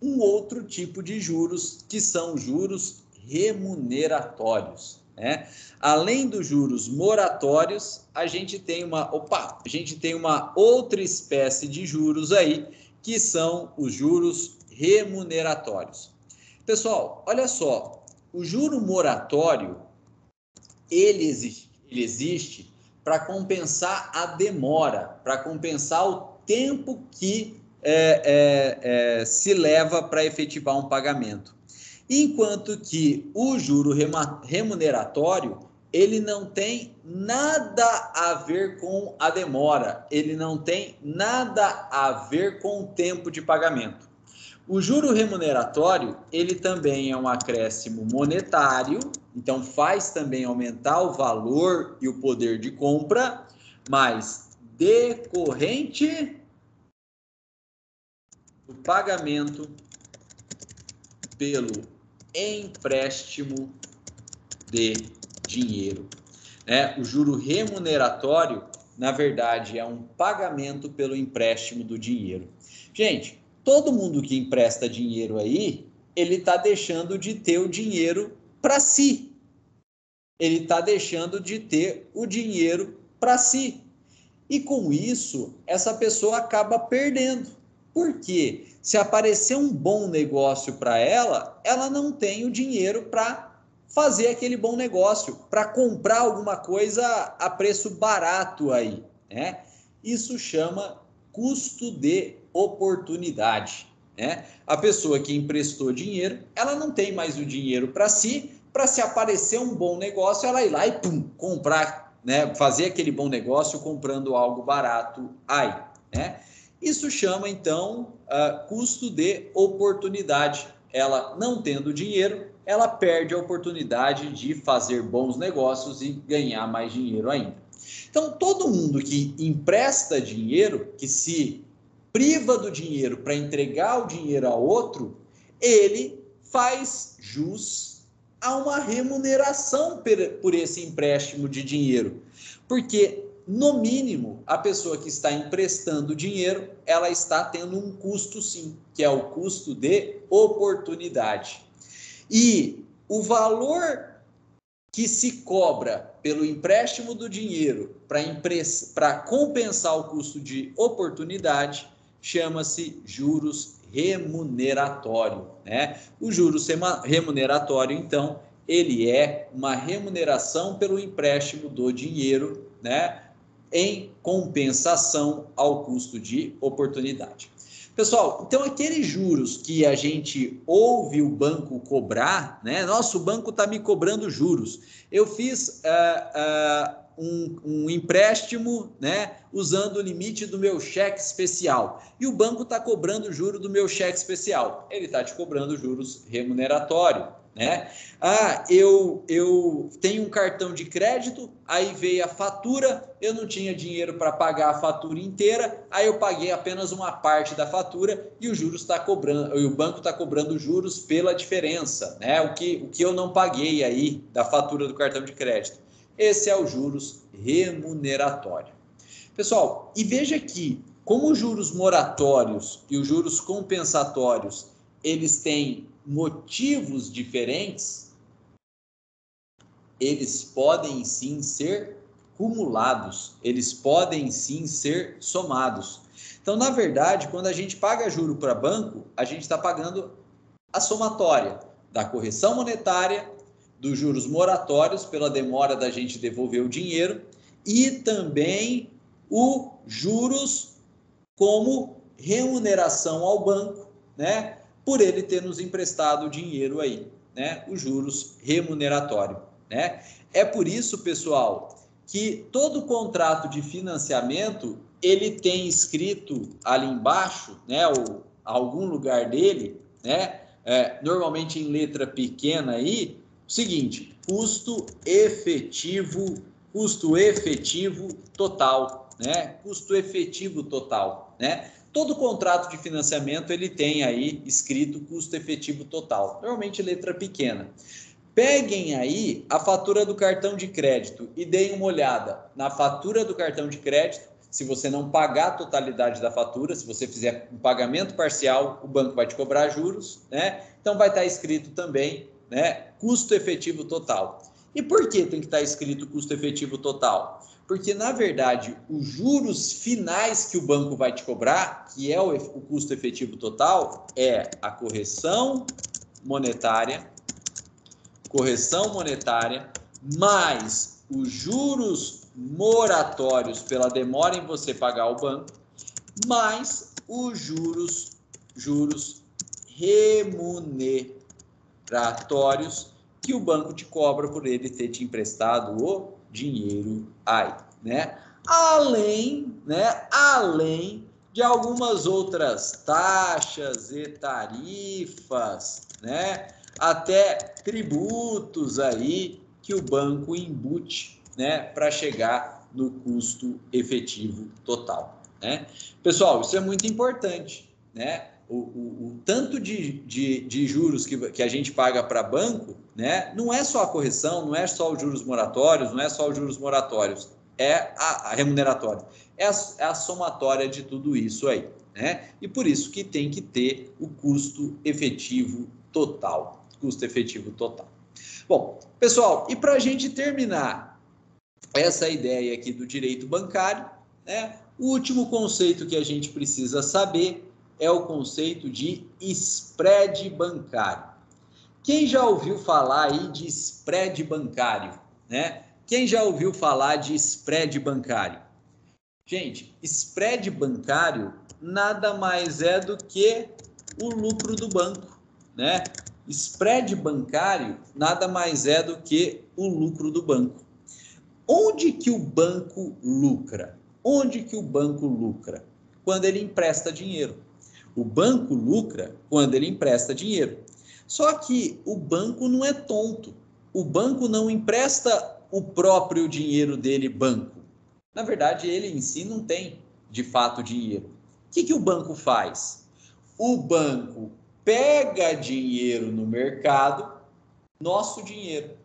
um outro tipo de juros, que são juros remuneratórios, né? Além dos juros moratórios, a gente tem uma outra espécie de juros aí, que são os juros remuneratórios. Pessoal, olha só, o juro moratório, ele existe para compensar a demora, para compensar o tempo que se leva para efetivar um pagamento. Enquanto que o juro remuneratório, ele não tem nada a ver com a demora, ele não tem nada a ver com o tempo de pagamento. O juro remuneratório, ele também é um acréscimo monetário, então faz também aumentar o valor e o poder de compra, mas decorrente do pagamento pelo empréstimo de dinheiro. O juro remuneratório, na verdade, é um pagamento pelo empréstimo do dinheiro. Gente, todo mundo que empresta dinheiro aí, ele está deixando de ter o dinheiro para si. Ele está deixando de ter o dinheiro para si. E com isso, essa pessoa acaba perdendo. Por quê? Se aparecer um bom negócio para ela, ela não tem o dinheiro para fazer aquele bom negócio, para comprar alguma coisa a preço barato aí, né? Isso chama custo de oportunidade, né? A pessoa que emprestou dinheiro, ela não tem mais o dinheiro para si, para se aparecer um bom negócio, ela ir lá e comprar, né? Fazer aquele bom negócio comprando algo barato aí, né? Isso chama, então, custo de oportunidade. Ela, não tendo dinheiro, ela perde a oportunidade de fazer bons negócios e ganhar mais dinheiro ainda. Então, todo mundo que empresta dinheiro, que se priva do dinheiro para entregar o dinheiro a outro, ele faz jus a uma remuneração por esse empréstimo de dinheiro. Porque, no mínimo, a pessoa que está emprestando dinheiro, ela está tendo um custo sim, que é o custo de oportunidade. E o valor que se cobra pelo empréstimo do dinheiro para compensar o custo de oportunidade chama-se juros remuneratório, né? O juros remuneratório, então, ele é uma remuneração pelo empréstimo do dinheiro, né? Em compensação ao custo de oportunidade. Pessoal, então aqueles juros que a gente ouve o banco cobrar, né? Nossa, o banco está me cobrando juros. Eu fiz um empréstimo, né? Usando o limite do meu cheque especial. E o banco está cobrando juro do meu cheque especial. Ele está te cobrando juros remuneratório, né? Eu tenho um cartão de crédito, aí veio a fatura, eu não tinha dinheiro para pagar a fatura inteira, aí eu paguei apenas uma parte da fatura e o juros está cobrando, e o banco está cobrando juros pela diferença, né? O que eu não paguei aí da fatura do cartão de crédito. Esse é o juros remuneratório. Pessoal, e veja que como os juros moratórios e os juros compensatórios, eles têm motivos diferentes, eles podem sim ser cumulados, eles podem sim ser somados. Então, na verdade, quando a gente paga juro para banco, a gente está pagando a somatória da correção monetária, dos juros moratórios pela demora da gente devolver o dinheiro e também o juros como remuneração ao banco, né? Por ele ter nos emprestado o dinheiro aí, né? Os juros remuneratório, né? É por isso, pessoal, que todo contrato de financiamento, ele tem escrito ali embaixo, né? Ou algum lugar dele, né? Normalmente em letra pequena aí, o seguinte: custo efetivo total, né? Custo efetivo total, né? Todo contrato de financiamento ele tem aí escrito custo efetivo total, normalmente letra pequena. Peguem aí a fatura do cartão de crédito e deem uma olhada na fatura do cartão de crédito. Se você não pagar a totalidade da fatura, se você fizer um pagamento parcial, o banco vai te cobrar juros, né? Então vai estar escrito também, né, custo efetivo total. E por que tem que estar escrito custo efetivo total? Porque, na verdade, os juros finais que o banco vai te cobrar, que é o custo efetivo total, é a correção monetária, mais os juros moratórios pela demora em você pagar o banco, mais os juros remuneratórios que o banco te cobra por ele ter te emprestado o dinheiro aí, né? Além de algumas outras taxas e tarifas, né? Até tributos aí que o banco embute, né? Para chegar no custo efetivo total, né? Pessoal, isso é muito importante, né? O tanto de juros que a gente paga para banco, né? Não é só a correção, não é só os juros moratórios, é a remuneratória, é a somatória de tudo isso aí, né? E por isso que tem que ter o custo efetivo total. Bom, pessoal, e para a gente terminar essa ideia aqui do direito bancário, né? O último conceito que a gente precisa saber é o conceito de spread bancário. Quem já ouviu falar aí de spread bancário, né? Quem já ouviu falar de spread bancário? Gente, spread bancário nada mais é do que o lucro do banco, né? Spread bancário nada mais é do que o lucro do banco. Onde que o banco lucra? Quando ele empresta dinheiro. O banco lucra quando ele empresta dinheiro. Só que o banco não é tonto. O banco não empresta o próprio dinheiro dele, banco. Na verdade, ele em si não tem, de fato, dinheiro. O que o banco faz? O banco pega dinheiro no mercado, nosso dinheiro.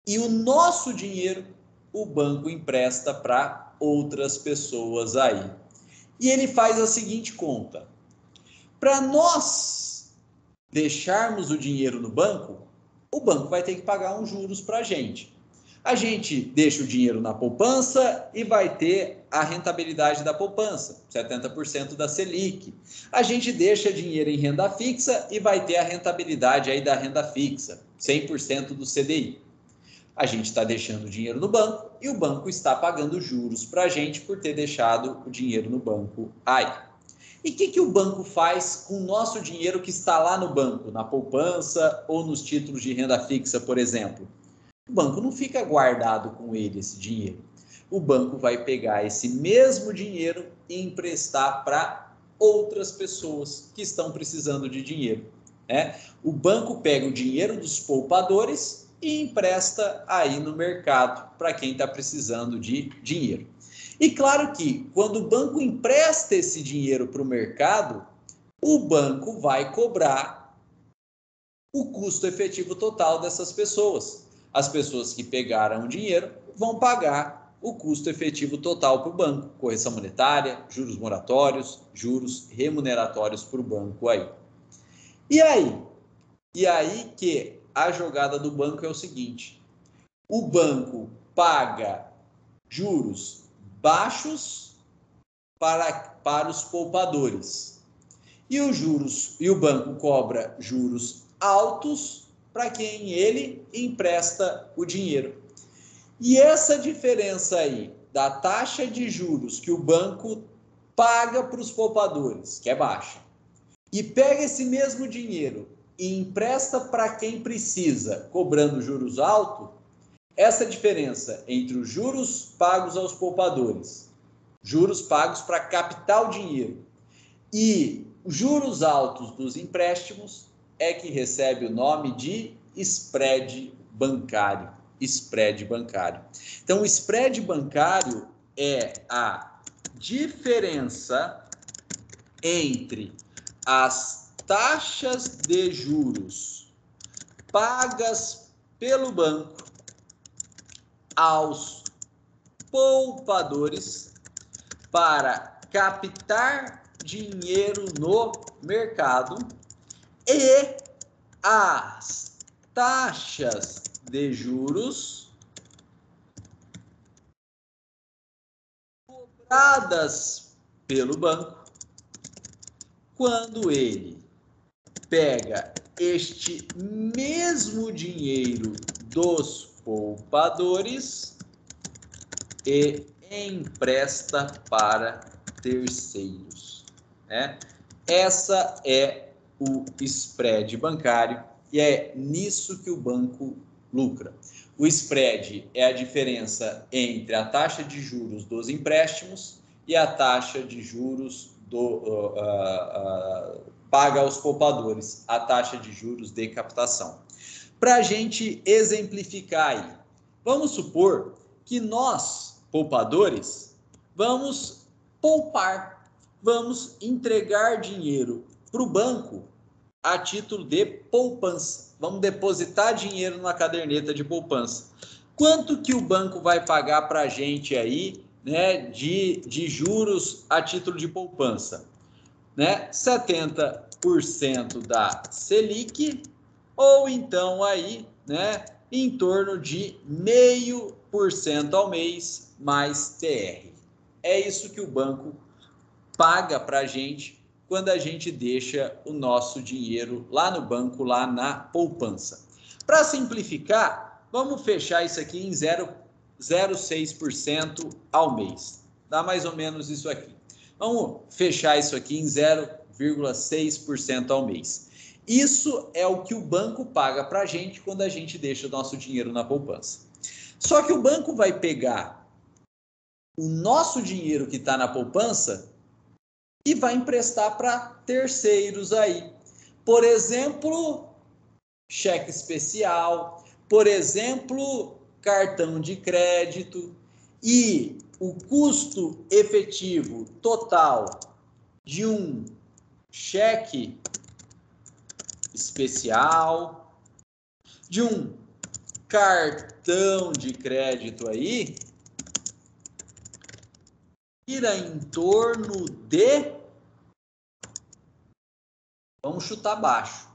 E o nosso dinheiro, o banco empresta para outras pessoas aí. E ele faz a seguinte conta. Para nós deixarmos o dinheiro no banco, o banco vai ter que pagar uns juros para a gente. A gente deixa o dinheiro na poupança e vai ter a rentabilidade da poupança, 70% da Selic. A gente deixa dinheiro em renda fixa e vai ter a rentabilidade aí da renda fixa, 100% do CDI. A gente está deixando o dinheiro no banco e o banco está pagando juros para a gente por ter deixado o dinheiro no banco aí. E o que o banco faz com o nosso dinheiro que está lá no banco, na poupança ou nos títulos de renda fixa, por exemplo? O banco não fica guardado com ele, esse dinheiro. O banco vai pegar esse mesmo dinheiro e emprestar para outras pessoas que estão precisando de dinheiro, né? O banco pega o dinheiro dos poupadores e empresta aí no mercado para quem está precisando de dinheiro. E claro que quando o banco empresta esse dinheiro para o mercado, o banco vai cobrar o custo efetivo total dessas pessoas. As pessoas que pegaram o dinheiro vão pagar o custo efetivo total para o banco. Correção monetária, juros moratórios, juros remuneratórios para o banco aí. E aí que a jogada do banco é o seguinte: o banco paga juros baixos para os poupadores e o banco cobra juros altos para quem ele empresta o dinheiro. E essa diferença aí da taxa de juros que o banco paga para os poupadores, que é baixa, e pega esse mesmo dinheiro e empresta para quem precisa, cobrando juros altos, essa diferença entre os juros pagos aos poupadores, juros pagos para captar o dinheiro, e juros altos dos empréstimos é que recebe o nome de spread bancário. Então, o spread bancário é a diferença entre as taxas de juros pagas pelo banco aos poupadores para captar dinheiro no mercado e as taxas de juros cobradas pelo banco quando ele pega este mesmo dinheiro dos poupadores e empresta para terceiros, né? Essa é o spread bancário e é nisso que o banco lucra. O spread é a diferença entre a taxa de juros dos empréstimos e a taxa de juros paga aos poupadores, a taxa de juros de captação. Para a gente exemplificar aí, vamos supor que nós, poupadores, vamos poupar, vamos entregar dinheiro para o banco a título de poupança. Vamos depositar dinheiro na caderneta de poupança. Quanto que o banco vai pagar para a gente aí, né, de juros a título de poupança? Né? 70% da Selic, ou então aí, né, em torno de 0,5% ao mês mais TR. É isso que o banco paga para a gente quando a gente deixa o nosso dinheiro lá no banco, lá na poupança. Para simplificar, vamos fechar isso aqui em 0,06% ao mês. Dá mais ou menos isso aqui. Vamos fechar isso aqui em 0,6% ao mês. Isso é o que o banco paga para a gente quando a gente deixa o nosso dinheiro na poupança. Só que o banco vai pegar o nosso dinheiro que está na poupança e vai emprestar para terceiros aí. Por exemplo, cheque especial, por exemplo, cartão de crédito, e o custo efetivo total de um cheque especial, de um cartão de crédito aí, gira em torno de, vamos chutar baixo,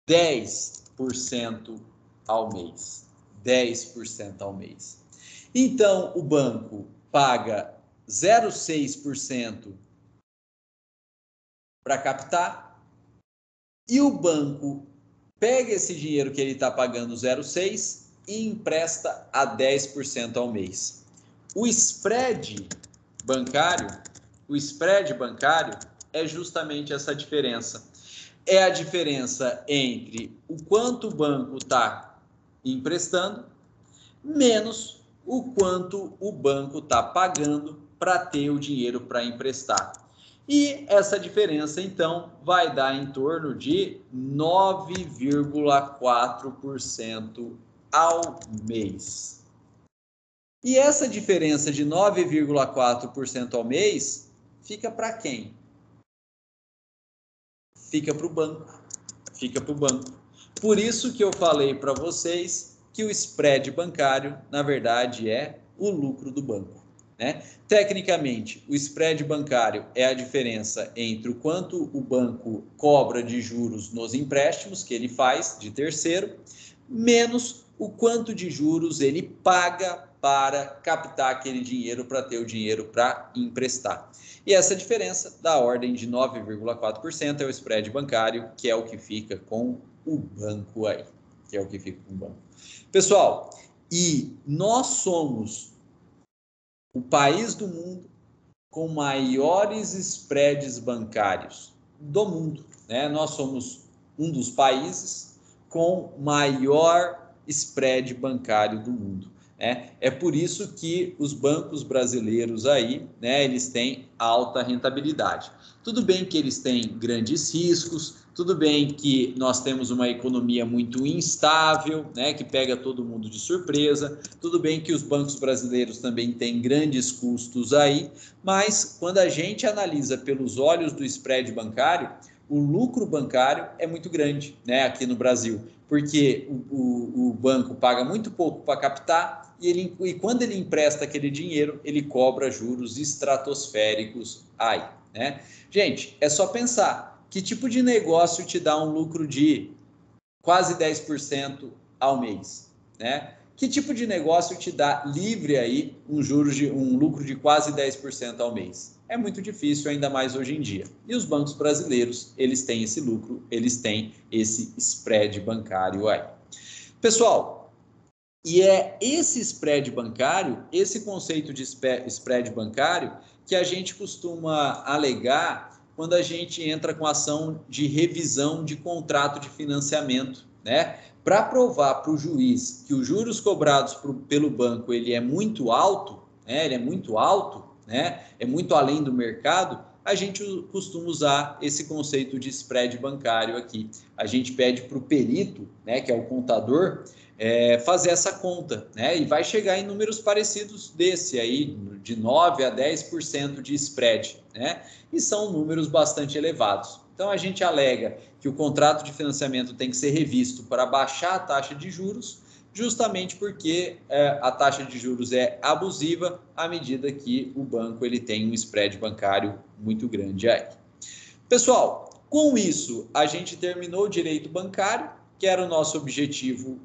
10% ao mês. 10% ao mês. Então, o banco paga 0,6% para captar e o banco pega esse dinheiro que ele está pagando 0,6% e empresta a 10% ao mês. O spread bancário é justamente essa diferença. É a diferença entre o quanto o banco está emprestando menos o quanto o banco está pagando para ter o dinheiro para emprestar. E essa diferença, então, vai dar em torno de 9,4% ao mês. E essa diferença de 9,4% ao mês fica para quem? Fica para o banco. Fica para o banco. Por isso que eu falei para vocês que o spread bancário, na verdade, é o lucro do banco, né? Tecnicamente, o spread bancário é a diferença entre o quanto o banco cobra de juros nos empréstimos que ele faz de terceiro, menos o quanto de juros ele paga para captar aquele dinheiro, para ter o dinheiro para emprestar. E essa diferença, da ordem de 9,4%, é o spread bancário, que é o que fica com o banco aí. Que é o que fica com o banco. Pessoal, e nós somos o país do mundo com maiores spreads bancários do mundo, né? Nós somos um dos países com maior spread bancário do mundo. É por isso que os bancos brasileiros aí, né, eles têm alta rentabilidade. Tudo bem que eles têm grandes riscos, tudo bem que nós temos uma economia muito instável, né, que pega todo mundo de surpresa, tudo bem que os bancos brasileiros também têm grandes custos aí, mas quando a gente analisa pelos olhos do spread bancário, o lucro bancário é muito grande, né, aqui no Brasil, porque o banco paga muito pouco para captar e quando ele empresta aquele dinheiro, ele cobra juros estratosféricos aí, né? Gente, é só pensar, que tipo de negócio te dá um lucro de quase 10% ao mês, né? Que tipo de negócio te dá livre aí um lucro de quase 10% ao mês? É muito difícil, ainda mais hoje em dia. E os bancos brasileiros, eles têm esse lucro, eles têm esse spread bancário aí. Pessoal, e é esse spread bancário, esse conceito de spread bancário, que a gente costuma alegar quando a gente entra com ação de revisão de contrato de financiamento, né? Para provar para o juiz que os juros cobrados pelo banco ele é muito alto, né? Ele é muito alto, né? É muito além do mercado. A gente costuma usar esse conceito de spread bancário aqui. A gente pede para o perito, né, que é o contador, fazer essa conta, né? E vai chegar em números parecidos desse aí, de 9 a 10% de spread, né? E são números bastante elevados. Então, a gente alega que o contrato de financiamento tem que ser revisto para baixar a taxa de juros, justamente porque a taxa de juros é abusiva à medida que o banco ele tem um spread bancário muito grande aí. Pessoal, com isso, a gente terminou o direito bancário, que era o nosso objetivo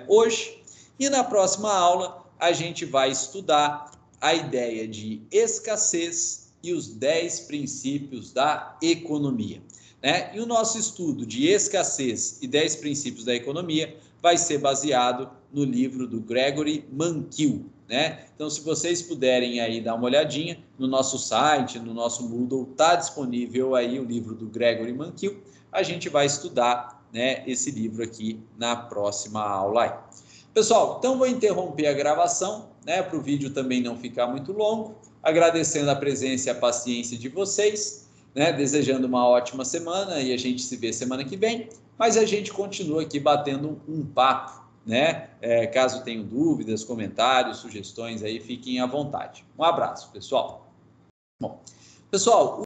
hoje, e na próxima aula a gente vai estudar a ideia de escassez e os 10 princípios da economia, né? E o nosso estudo de escassez e 10 princípios da economia vai ser baseado no livro do Gregory Mankiw, né? Então, se vocês puderem aí dar uma olhadinha no nosso site, no nosso Moodle, está disponível aí o livro do Gregory Mankiw. A gente vai estudar, né, esse livro aqui na próxima aula aí. Pessoal, então vou interromper a gravação, né, para o vídeo também não ficar muito longo, agradecendo a presença e a paciência de vocês, né, desejando uma ótima semana e a gente se vê semana que vem, mas a gente continua aqui batendo um papo, né? Caso tenham dúvidas, comentários, sugestões aí, fiquem à vontade. Um abraço, pessoal. Bom, pessoal,